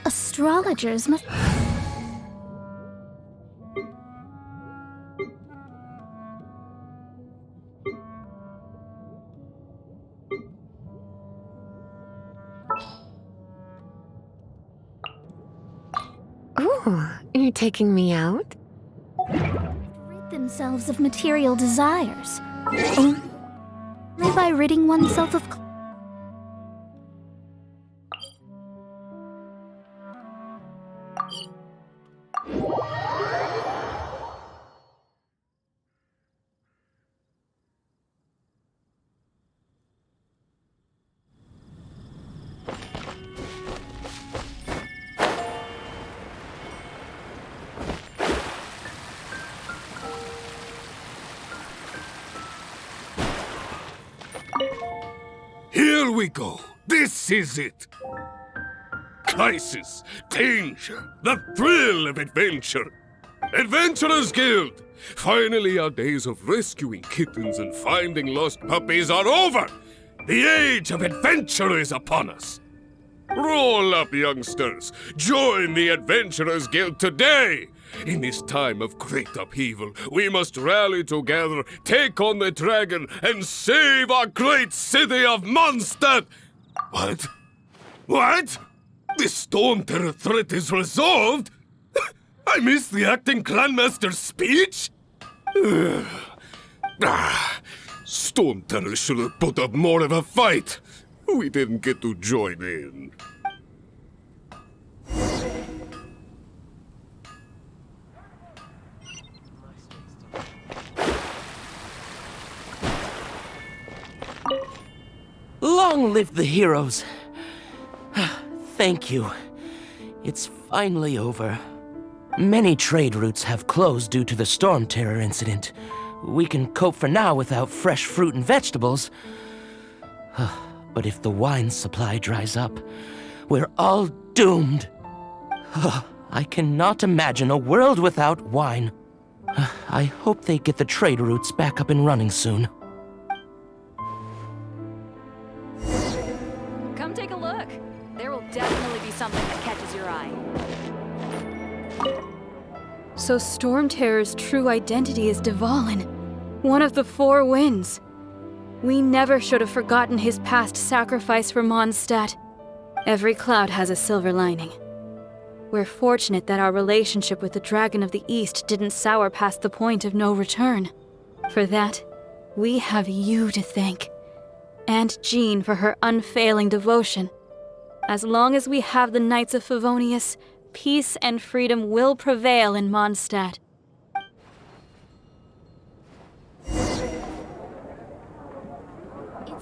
Astrologers must... Ooh, you're taking me out? rid themselves of material desires. Only by ridding oneself of... Here we go. This is it. Crisis, danger, the thrill of adventure. Adventurers Guild! Finally, our days of rescuing kittens and finding lost puppies are over. The age of adventure is upon us. Roll up, youngsters. Join the Adventurers Guild today. In this time of great upheaval, we must rally together, take on the dragon, and save our great city of Mondstadt! What? What? The Storm Terror threat is resolved? I missed the acting Clanmaster's speech? Storm Terror should have put up more of a fight. We didn't get to join in. Long live the heroes. Thank you. It's finally over. Many trade routes have closed due to the Storm Terror incident. We can cope for now without fresh fruit and vegetables. But if the wine supply dries up, we're all doomed. I cannot imagine a world without wine. I hope they get the trade routes back up and running soon. Come take a look. There will definitely be something that catches your eye. So Storm Terror's true identity is Dvalin, one of the Four Winds. We never should have forgotten his past sacrifice for Mondstadt. Every cloud has a silver lining. We're fortunate that our relationship with the Dragon of the East didn't sour past the point of no return. For that, we have you to thank. And Jean for her unfailing devotion. As long as we have the Knights of Favonius, peace and freedom will prevail in Mondstadt. It's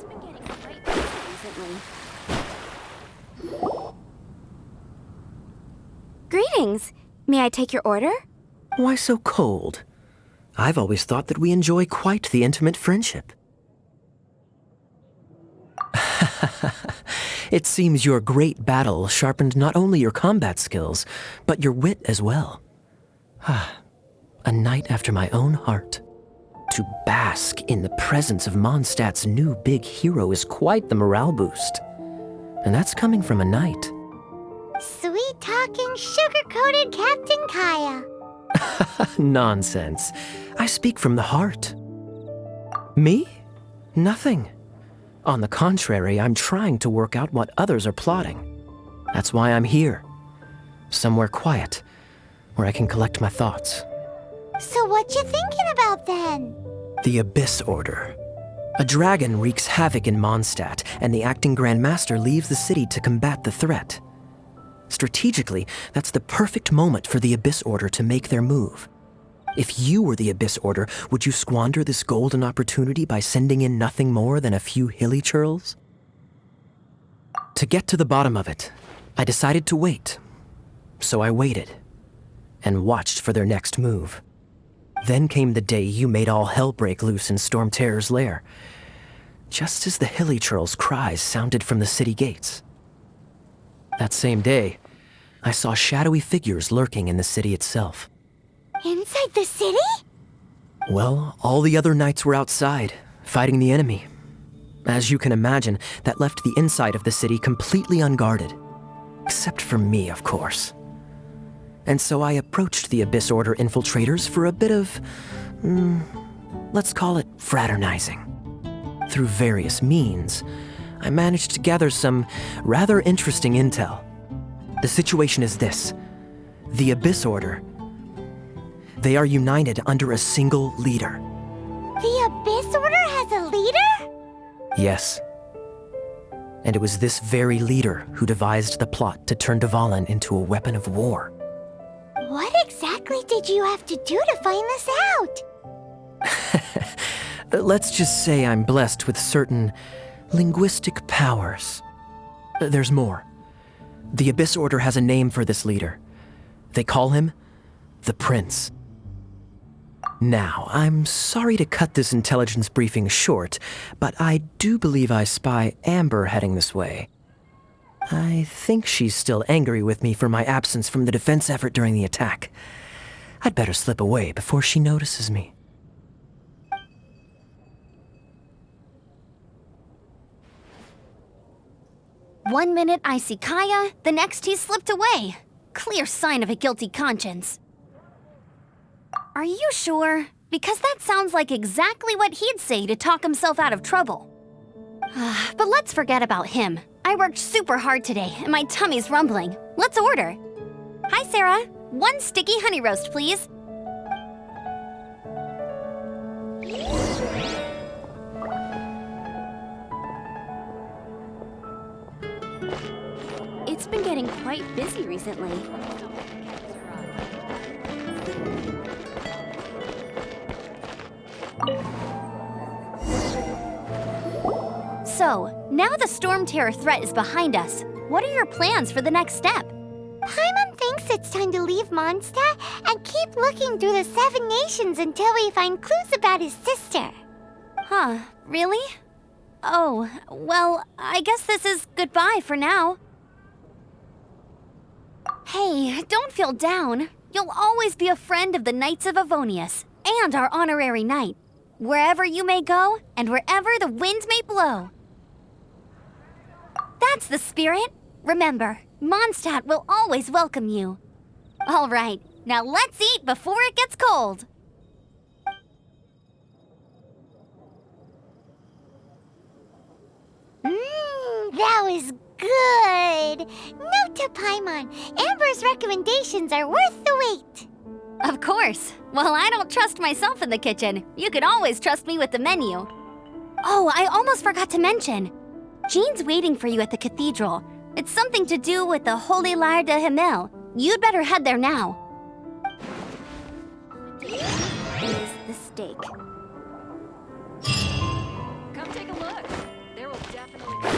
been getting quite busy recently. Greetings. May I take your order? Why so cold? I've always thought that we enjoy quite the intimate friendship. It seems your great battle sharpened not only your combat skills, but your wit as well. A knight after my own heart. To bask in the presence of Mondstadt's new big hero is quite the morale boost. And that's coming from a knight. Sweet-talking, sugar-coated Captain Kaya. Nonsense. I speak from the heart. Me? Nothing. On the contrary, I'm trying to work out what others are plotting. That's why I'm here. Somewhere quiet, where I can collect my thoughts. So what you thinking about then? The Abyss Order. A dragon wreaks havoc in Mondstadt, and the acting Grand Master leaves the city to combat the threat. Strategically, that's the perfect moment for the Abyss Order to make their move. If you were the Abyss Order, would you squander this golden opportunity by sending in nothing more than a few hilly churls? To get to the bottom of it, I decided to wait. So I waited, and watched for their next move. Then came the day you made all hell break loose in Storm Terror's lair, just as the hilly churls' cries sounded from the city gates. That same day, I saw shadowy figures lurking in the city itself. Inside the city? Well, all the other knights were outside, fighting the enemy. As you can imagine, that left the inside of the city completely unguarded. Except for me, of course. And so I approached the Abyss Order infiltrators for a bit of, let's call it fraternizing. Through various means, I managed to gather some rather interesting intel. The situation is this. The Abyss Order, they are united under a single leader. The Abyss Order has a leader? Yes. And it was this very leader who devised the plot to turn Dvalin into a weapon of war. What exactly did you have to do to find this out? Let's just say I'm blessed with certain linguistic powers. There's more. The Abyss Order has a name for this leader. They call him the Prince. Now, I'm sorry to cut this intelligence briefing short, but I do believe I spy Amber heading this way. I think she's still angry with me for my absence from the defense effort during the attack. I'd better slip away before she notices me. One minute I see Kaya, the next he slipped away. Clear sign of a guilty conscience. Are you sure? Because that sounds like exactly what he'd say to talk himself out of trouble. But let's forget about him. I I worked super hard today, and my tummy's rumbling. Let's order. Hi, Sarah. 1 sticky honey roast, please. It's been getting quite busy recently. So, now the Storm Terror threat is behind us. What are your plans for the next step? Paimon thinks it's time to leave Mondstadt and keep looking through the 7 nations until we find clues about his sister. Huh, really? Oh, well, I guess this is goodbye for now. Hey, don't feel down. You'll always be a friend of the Knights of Avonius and our honorary knight. Wherever you may go and wherever the wind may blow. That's the spirit. Remember, Mondstadt will always welcome you. All right, now let's eat before it gets cold. That was good. Note to Paimon, Amber's recommendations are worth the wait. Of course. Well, I don't trust myself in the kitchen. You can always trust me with the menu. Oh, I almost forgot to mention. Jean's waiting for you at the cathedral. It's something to do with the Holy Lyre de Himmel. You'd better head there now. Is the steak. Come take a look. There will definitely be...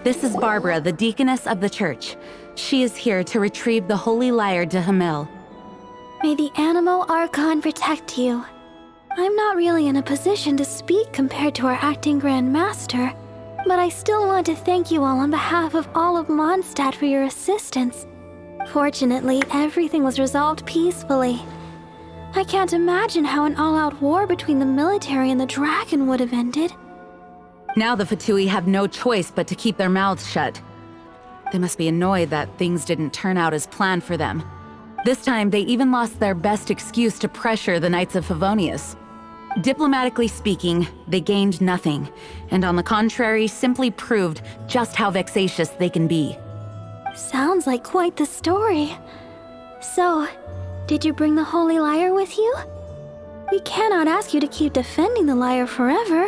This is Barbara, the deaconess of the church. She is here to retrieve the Holy Lyre de Himmel. May the Animo Archon protect you. I'm not really in a position to speak compared to our acting Grand Master, but I still want to thank you all on behalf of all of Mondstadt for your assistance. Fortunately, everything was resolved peacefully. I can't imagine how an all-out war between the military and the dragon would have ended. Now the Fatui have no choice but to keep their mouths shut. They must be annoyed that things didn't turn out as planned for them. This time, they even lost their best excuse to pressure the Knights of Favonius. Diplomatically speaking, they gained nothing, and on the contrary, simply proved just how vexatious they can be. Sounds like quite the story. So, did you bring the Holy Lyre with you? We cannot ask you to keep defending the lyre forever.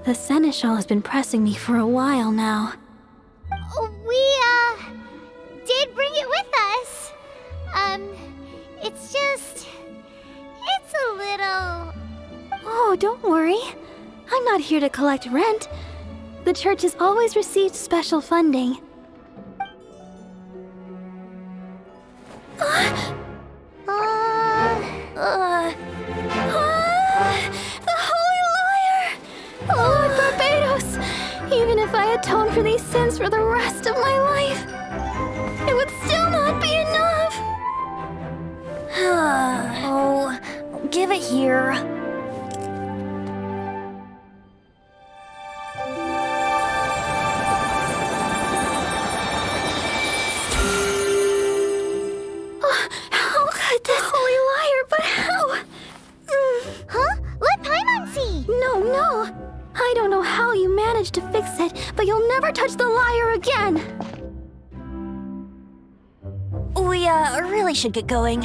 The Seneschal has been pressing me for a while now. We, did bring it with us. It's a little... Oh, don't worry. I'm not here to collect rent. The church has always received special funding. The Holy Lyre! Lord Barbados! Even if I atone for these sins for the rest of my life, it would still not be enough! Oh, give it here. How could the Holy Lyre, but how? Huh? Let Paimon see! No. I don't Lyre again! We, really should get going.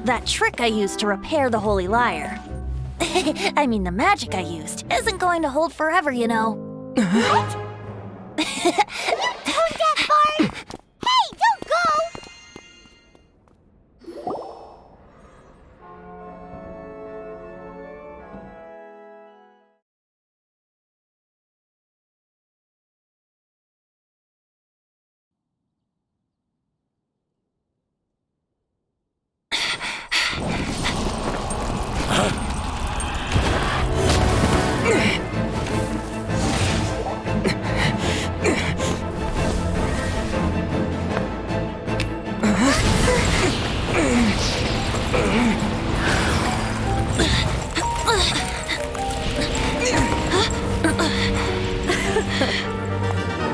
That trick I used to repair the Holy Lyre. I mean, the magic I used isn't going to hold forever, you know. What? You tone-deaf bard! Hey, don't go!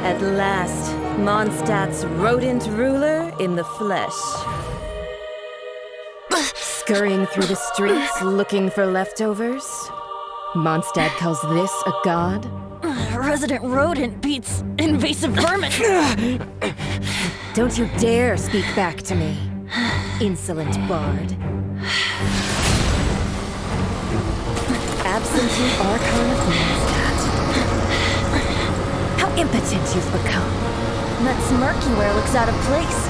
At last, Mondstadt's rodent ruler in the flesh. Scurrying through the streets looking for leftovers? Mondstadt calls this a god? Resident rodent beats invasive vermin. Don't you dare speak back to me, insolent bard. Absentee Archon of Mondstadt. How impotent you've become. That smirk you wear looks out of place.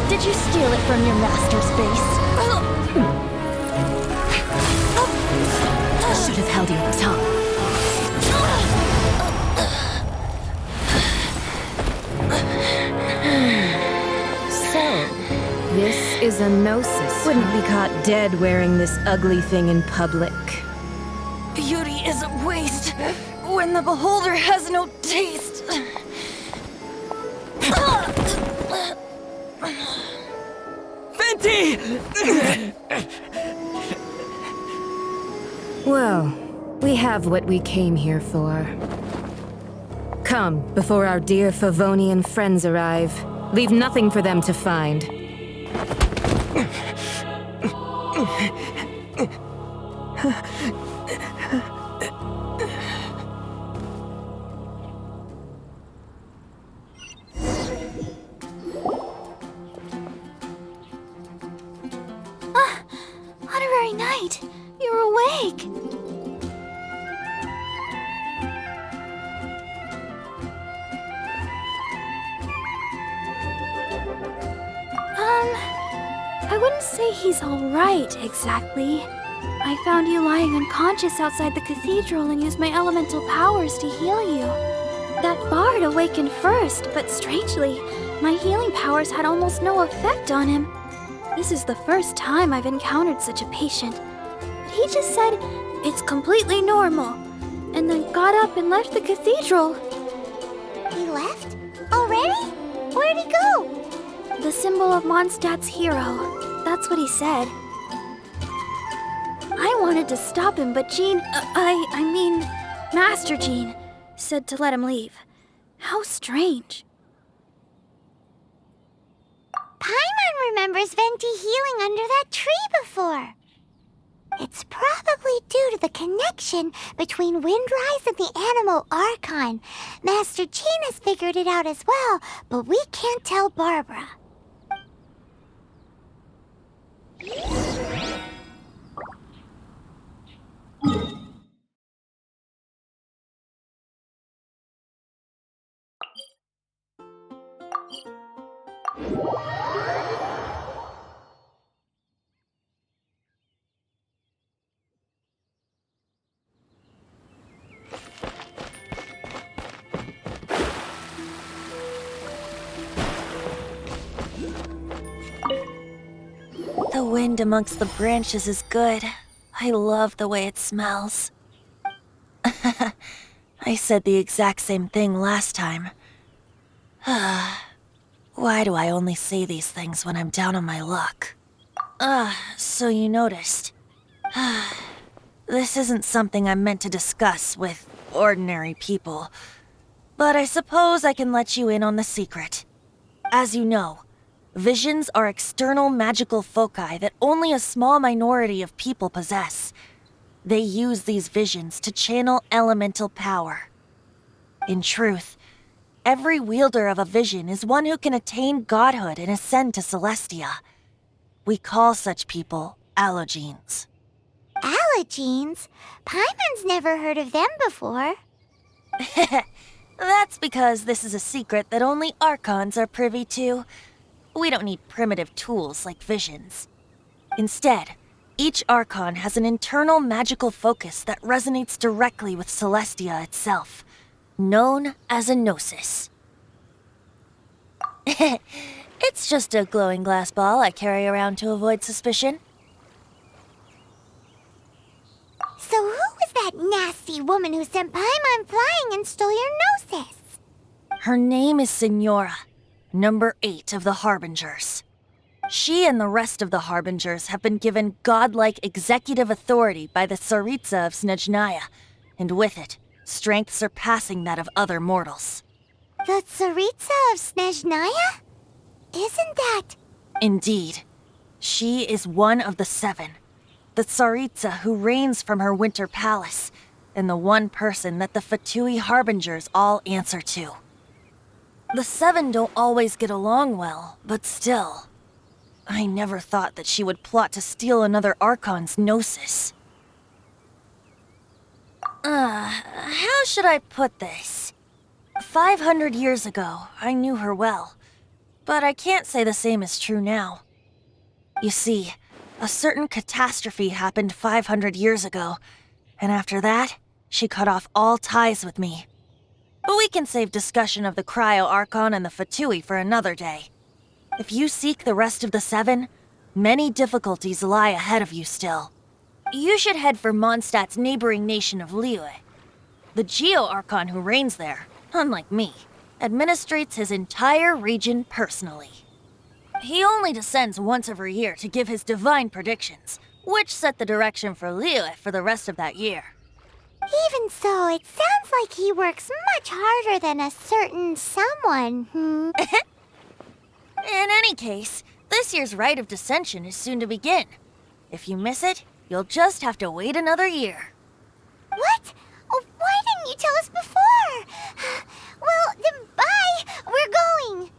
Did you steal it from your master's face? Should have held your tongue. So, this is a gnosis. Wouldn't be caught dead wearing this ugly thing in public. Beauty is a waste when the beholder has no taste. Venti! Well, we have what we came here for. Come, before our dear Favonian friends arrive. Leave nothing for them to find. Honorary Knight, you're awake! I wouldn't say he's alright, exactly. I found you lying unconscious outside the cathedral and used my elemental powers to heal you. That bard awakened first, but strangely, my healing powers had almost no effect on him. This is the first time I've encountered such a patient. But he just said, it's completely normal, and then got up and left the cathedral. He left? Already? Where'd he go? The symbol of Mondstadt's hero. That's what he said. I wanted to stop him, but Master Jean, said to let him leave. How strange. Paimon remembers Venti healing under that tree before. It's probably due to the connection between Windrise and the Animal Archon. Master Jean has figured it out as well, but we can't tell Barbara. The wind amongst the branches is good. I love the way it smells. I said the exact same thing last time. Why do I only say these things when I'm down on my luck? So you noticed. This isn't something I'm meant to discuss with ordinary people, but I suppose I can let you in on the secret. As you know, visions are external magical foci that only a small minority of people possess. They use these visions to channel elemental power. In truth, Every wielder of a vision is one who can attain godhood and ascend to Celestia. We call such people allogenes. Allogenes? Paimon's never heard of them before. That's because this is a secret that only Archons are privy to. We don't need primitive tools like visions. Instead, each Archon has an internal magical focus that resonates directly with Celestia itself, known as a gnosis. It's just a glowing glass ball I carry around to avoid suspicion. So who was that nasty woman who sent Paimon flying and stole your gnosis? Her name is Signora, number 8 of the Harbingers. She and the rest of the Harbingers have been given godlike executive authority by the Tsaritsa of Snezhnaya, and with it, strength surpassing that of other mortals. The Tsaritsa of Snezhnaya? Isn't that... Indeed. She is one of the 7, the Tsaritsa who reigns from her winter palace, and the one person that the Fatui Harbingers all answer to. The 7 don't always get along well, but still... I never thought that she would plot to steal another Archon's gnosis. How should I put this? 500 years ago, I knew her well, but I can't say the same is true now. You see, a certain catastrophe happened 500 years ago, and after that, she cut off all ties with me. But we can save discussion of the Cryo-Archon and the Fatui for another day. If you seek the rest of the 7, many difficulties lie ahead of you still. You should head for Mondstadt's neighboring nation of Liyue. The Geo-Archon who reigns there, unlike me, administrates his entire region personally. He only descends once every year to give his divine predictions, which set the direction for Liyue for the rest of that year. Even so, it sounds like he works much harder than a certain someone, In any case, this year's Rite of Descension is soon to begin. If you miss it, you'll just have to wait another year. What? Oh, why didn't you tell us before? Well, then bye! We're going!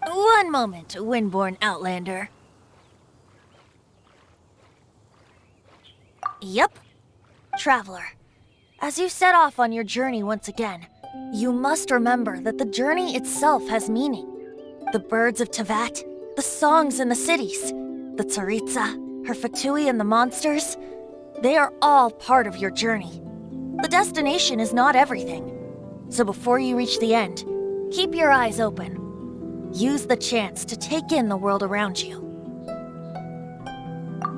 One moment, Windborn Outlander. Yep. Traveler, as you set off on your journey once again, you must remember that the journey itself has meaning. The birds of Tevat, the songs in the cities, the Tsaritsa, her Fatui and the monsters, they are all part of your journey. The destination is not everything. So before you reach the end, keep your eyes open. Use the chance to take in the world around you.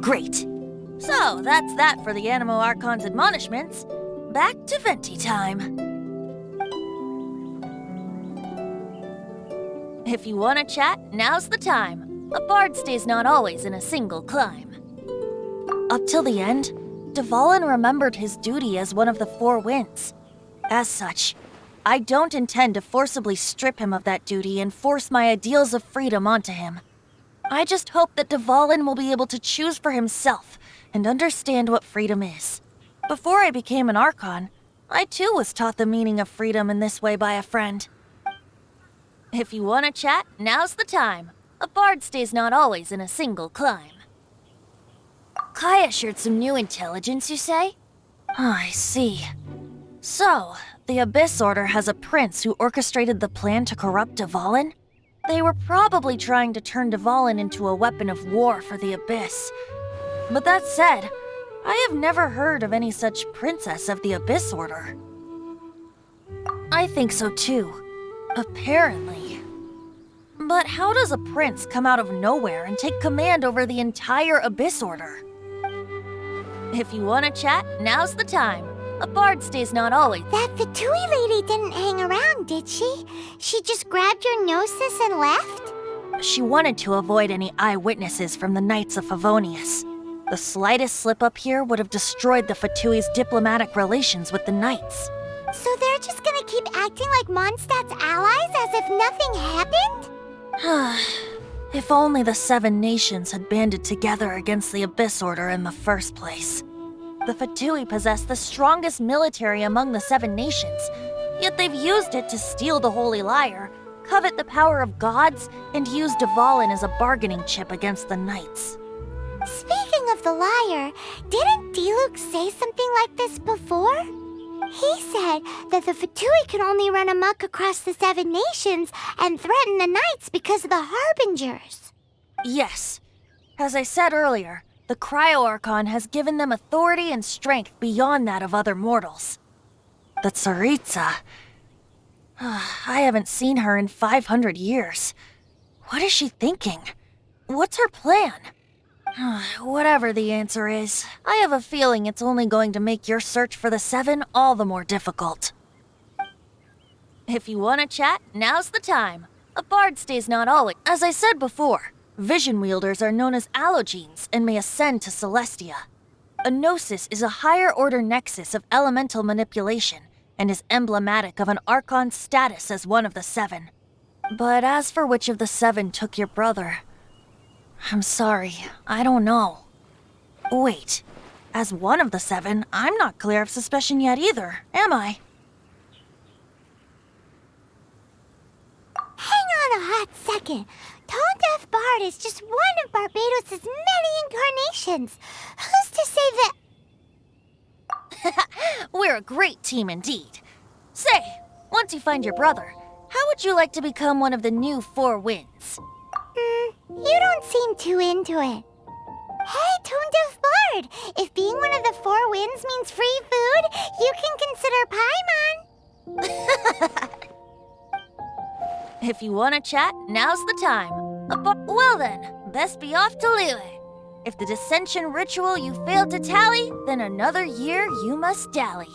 Great. So that's that for the Animo Archon's admonishments. Back to Venti time. If you want to chat, now's the time. A bard stays not always in a single climb. Up till the end, Dvalin remembered his duty as one of the 4 winds. As such, I don't intend to forcibly strip him of that duty and force my ideals of freedom onto him. I just hope that Dvalin will be able to choose for himself and understand what freedom is. Before I became an Archon, I too was taught the meaning of freedom in this way by a friend. If you want to chat, now's the time. A bard stays not always in a single climb. Kaya shared some new intelligence, you say? Oh, I see. So, the Abyss Order has a prince who orchestrated the plan to corrupt Dvalin? They were probably trying to turn Dvalin into a weapon of war for the Abyss. But that said, I have never heard of any such princess of the Abyss Order. I think so too. Apparently. But how does a prince come out of nowhere and take command over the entire Abyss Order? If you want to chat, now's the time. A bard stays not always. That Fatui lady didn't hang around, did she? She just grabbed your gnosis and left? She wanted to avoid any eyewitnesses from the Knights of Favonius. The slightest slip-up here would have destroyed the Fatui's diplomatic relations with the Knights. So they're just gonna keep acting like Mondstadt's allies as if nothing happened? If only the 7 nations had banded together against the Abyss Order in the first place. The Fatui possess the strongest military among the 7 nations, Yet they've used it to steal the Holy Lyre, covet the power of gods, and use Dvalin as a bargaining chip against the knights. Speaking of the lyre, didn't Diluc say something like this before? He said that the Fatui can only run amok across the 7 nations and threaten the knights because of the Harbingers. Yes. As I said earlier, the Cryo-Archon has given them authority and strength beyond that of other mortals. The Tsaritsa... I haven't seen her in 500 years. What is she thinking? What's her plan? Whatever the answer is, I have a feeling it's only going to make your search for the 7 all the more difficult. If you want to chat, now's the time. A bard stays not always. As I said before, vision wielders are known as allogenes and may ascend to Celestia. A gnosis is a higher-order nexus of elemental manipulation and is emblematic of an Archon's status as one of the 7. But as for which of the 7 took your brother... I'm sorry, I don't know. Wait, as one of the 7, I'm not clear of suspicion yet either, am I? Hang on a hot second. Tone Deaf Bard is just one of Barbados' many incarnations. Who's to say that... We're a great team indeed. Say, once you find your brother, how would you like to become one of the new 4 Winds? You don't seem too into it. Hey, Tone Deaf Bard! If being one of the 4 Winds means free food, you can consider Paimon. If you want to chat, now's the time. Well then, best be off to Liyue. If the dissension ritual you failed to tally, then another year you must dally.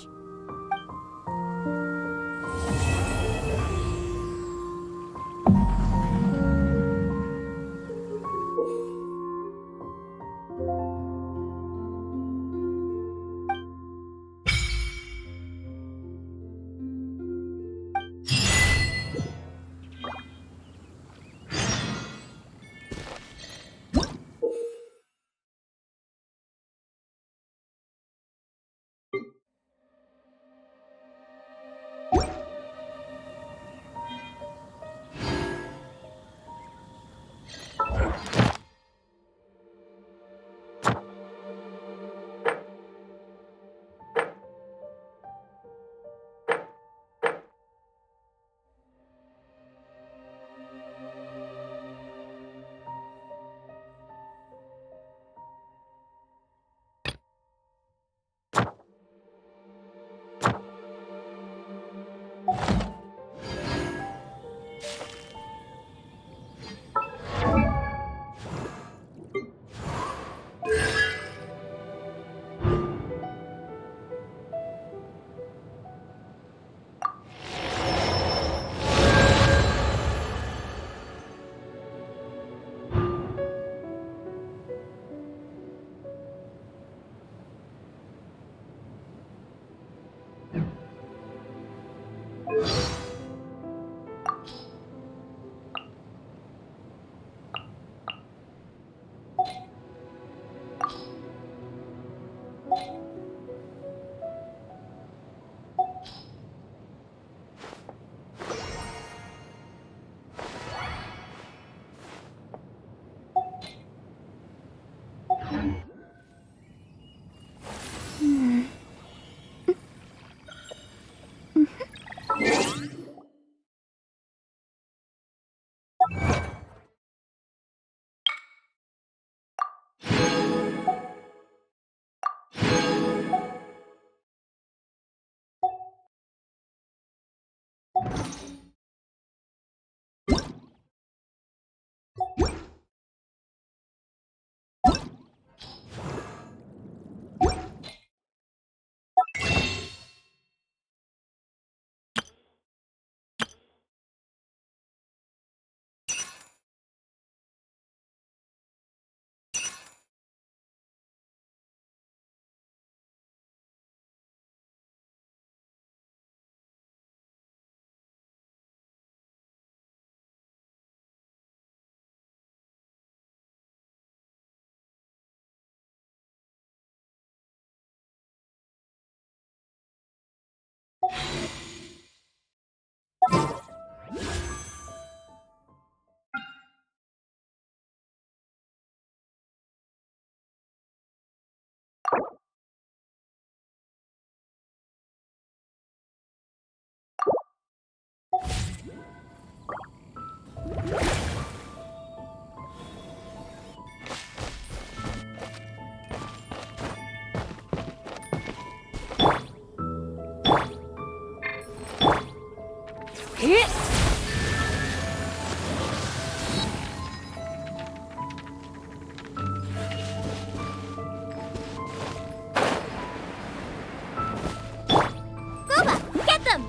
Gooba, get them!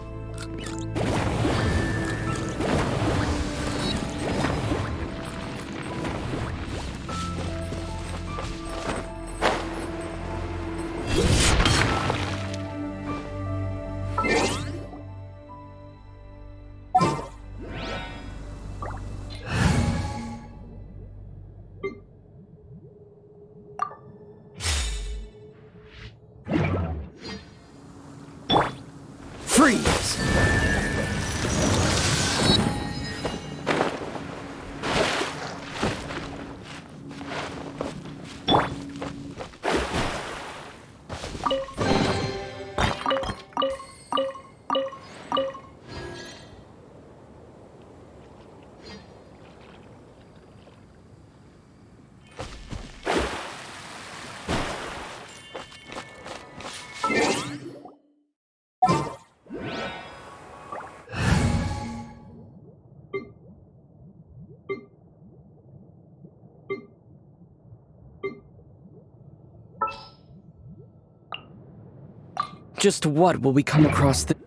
Freeze! Just what will we come across the...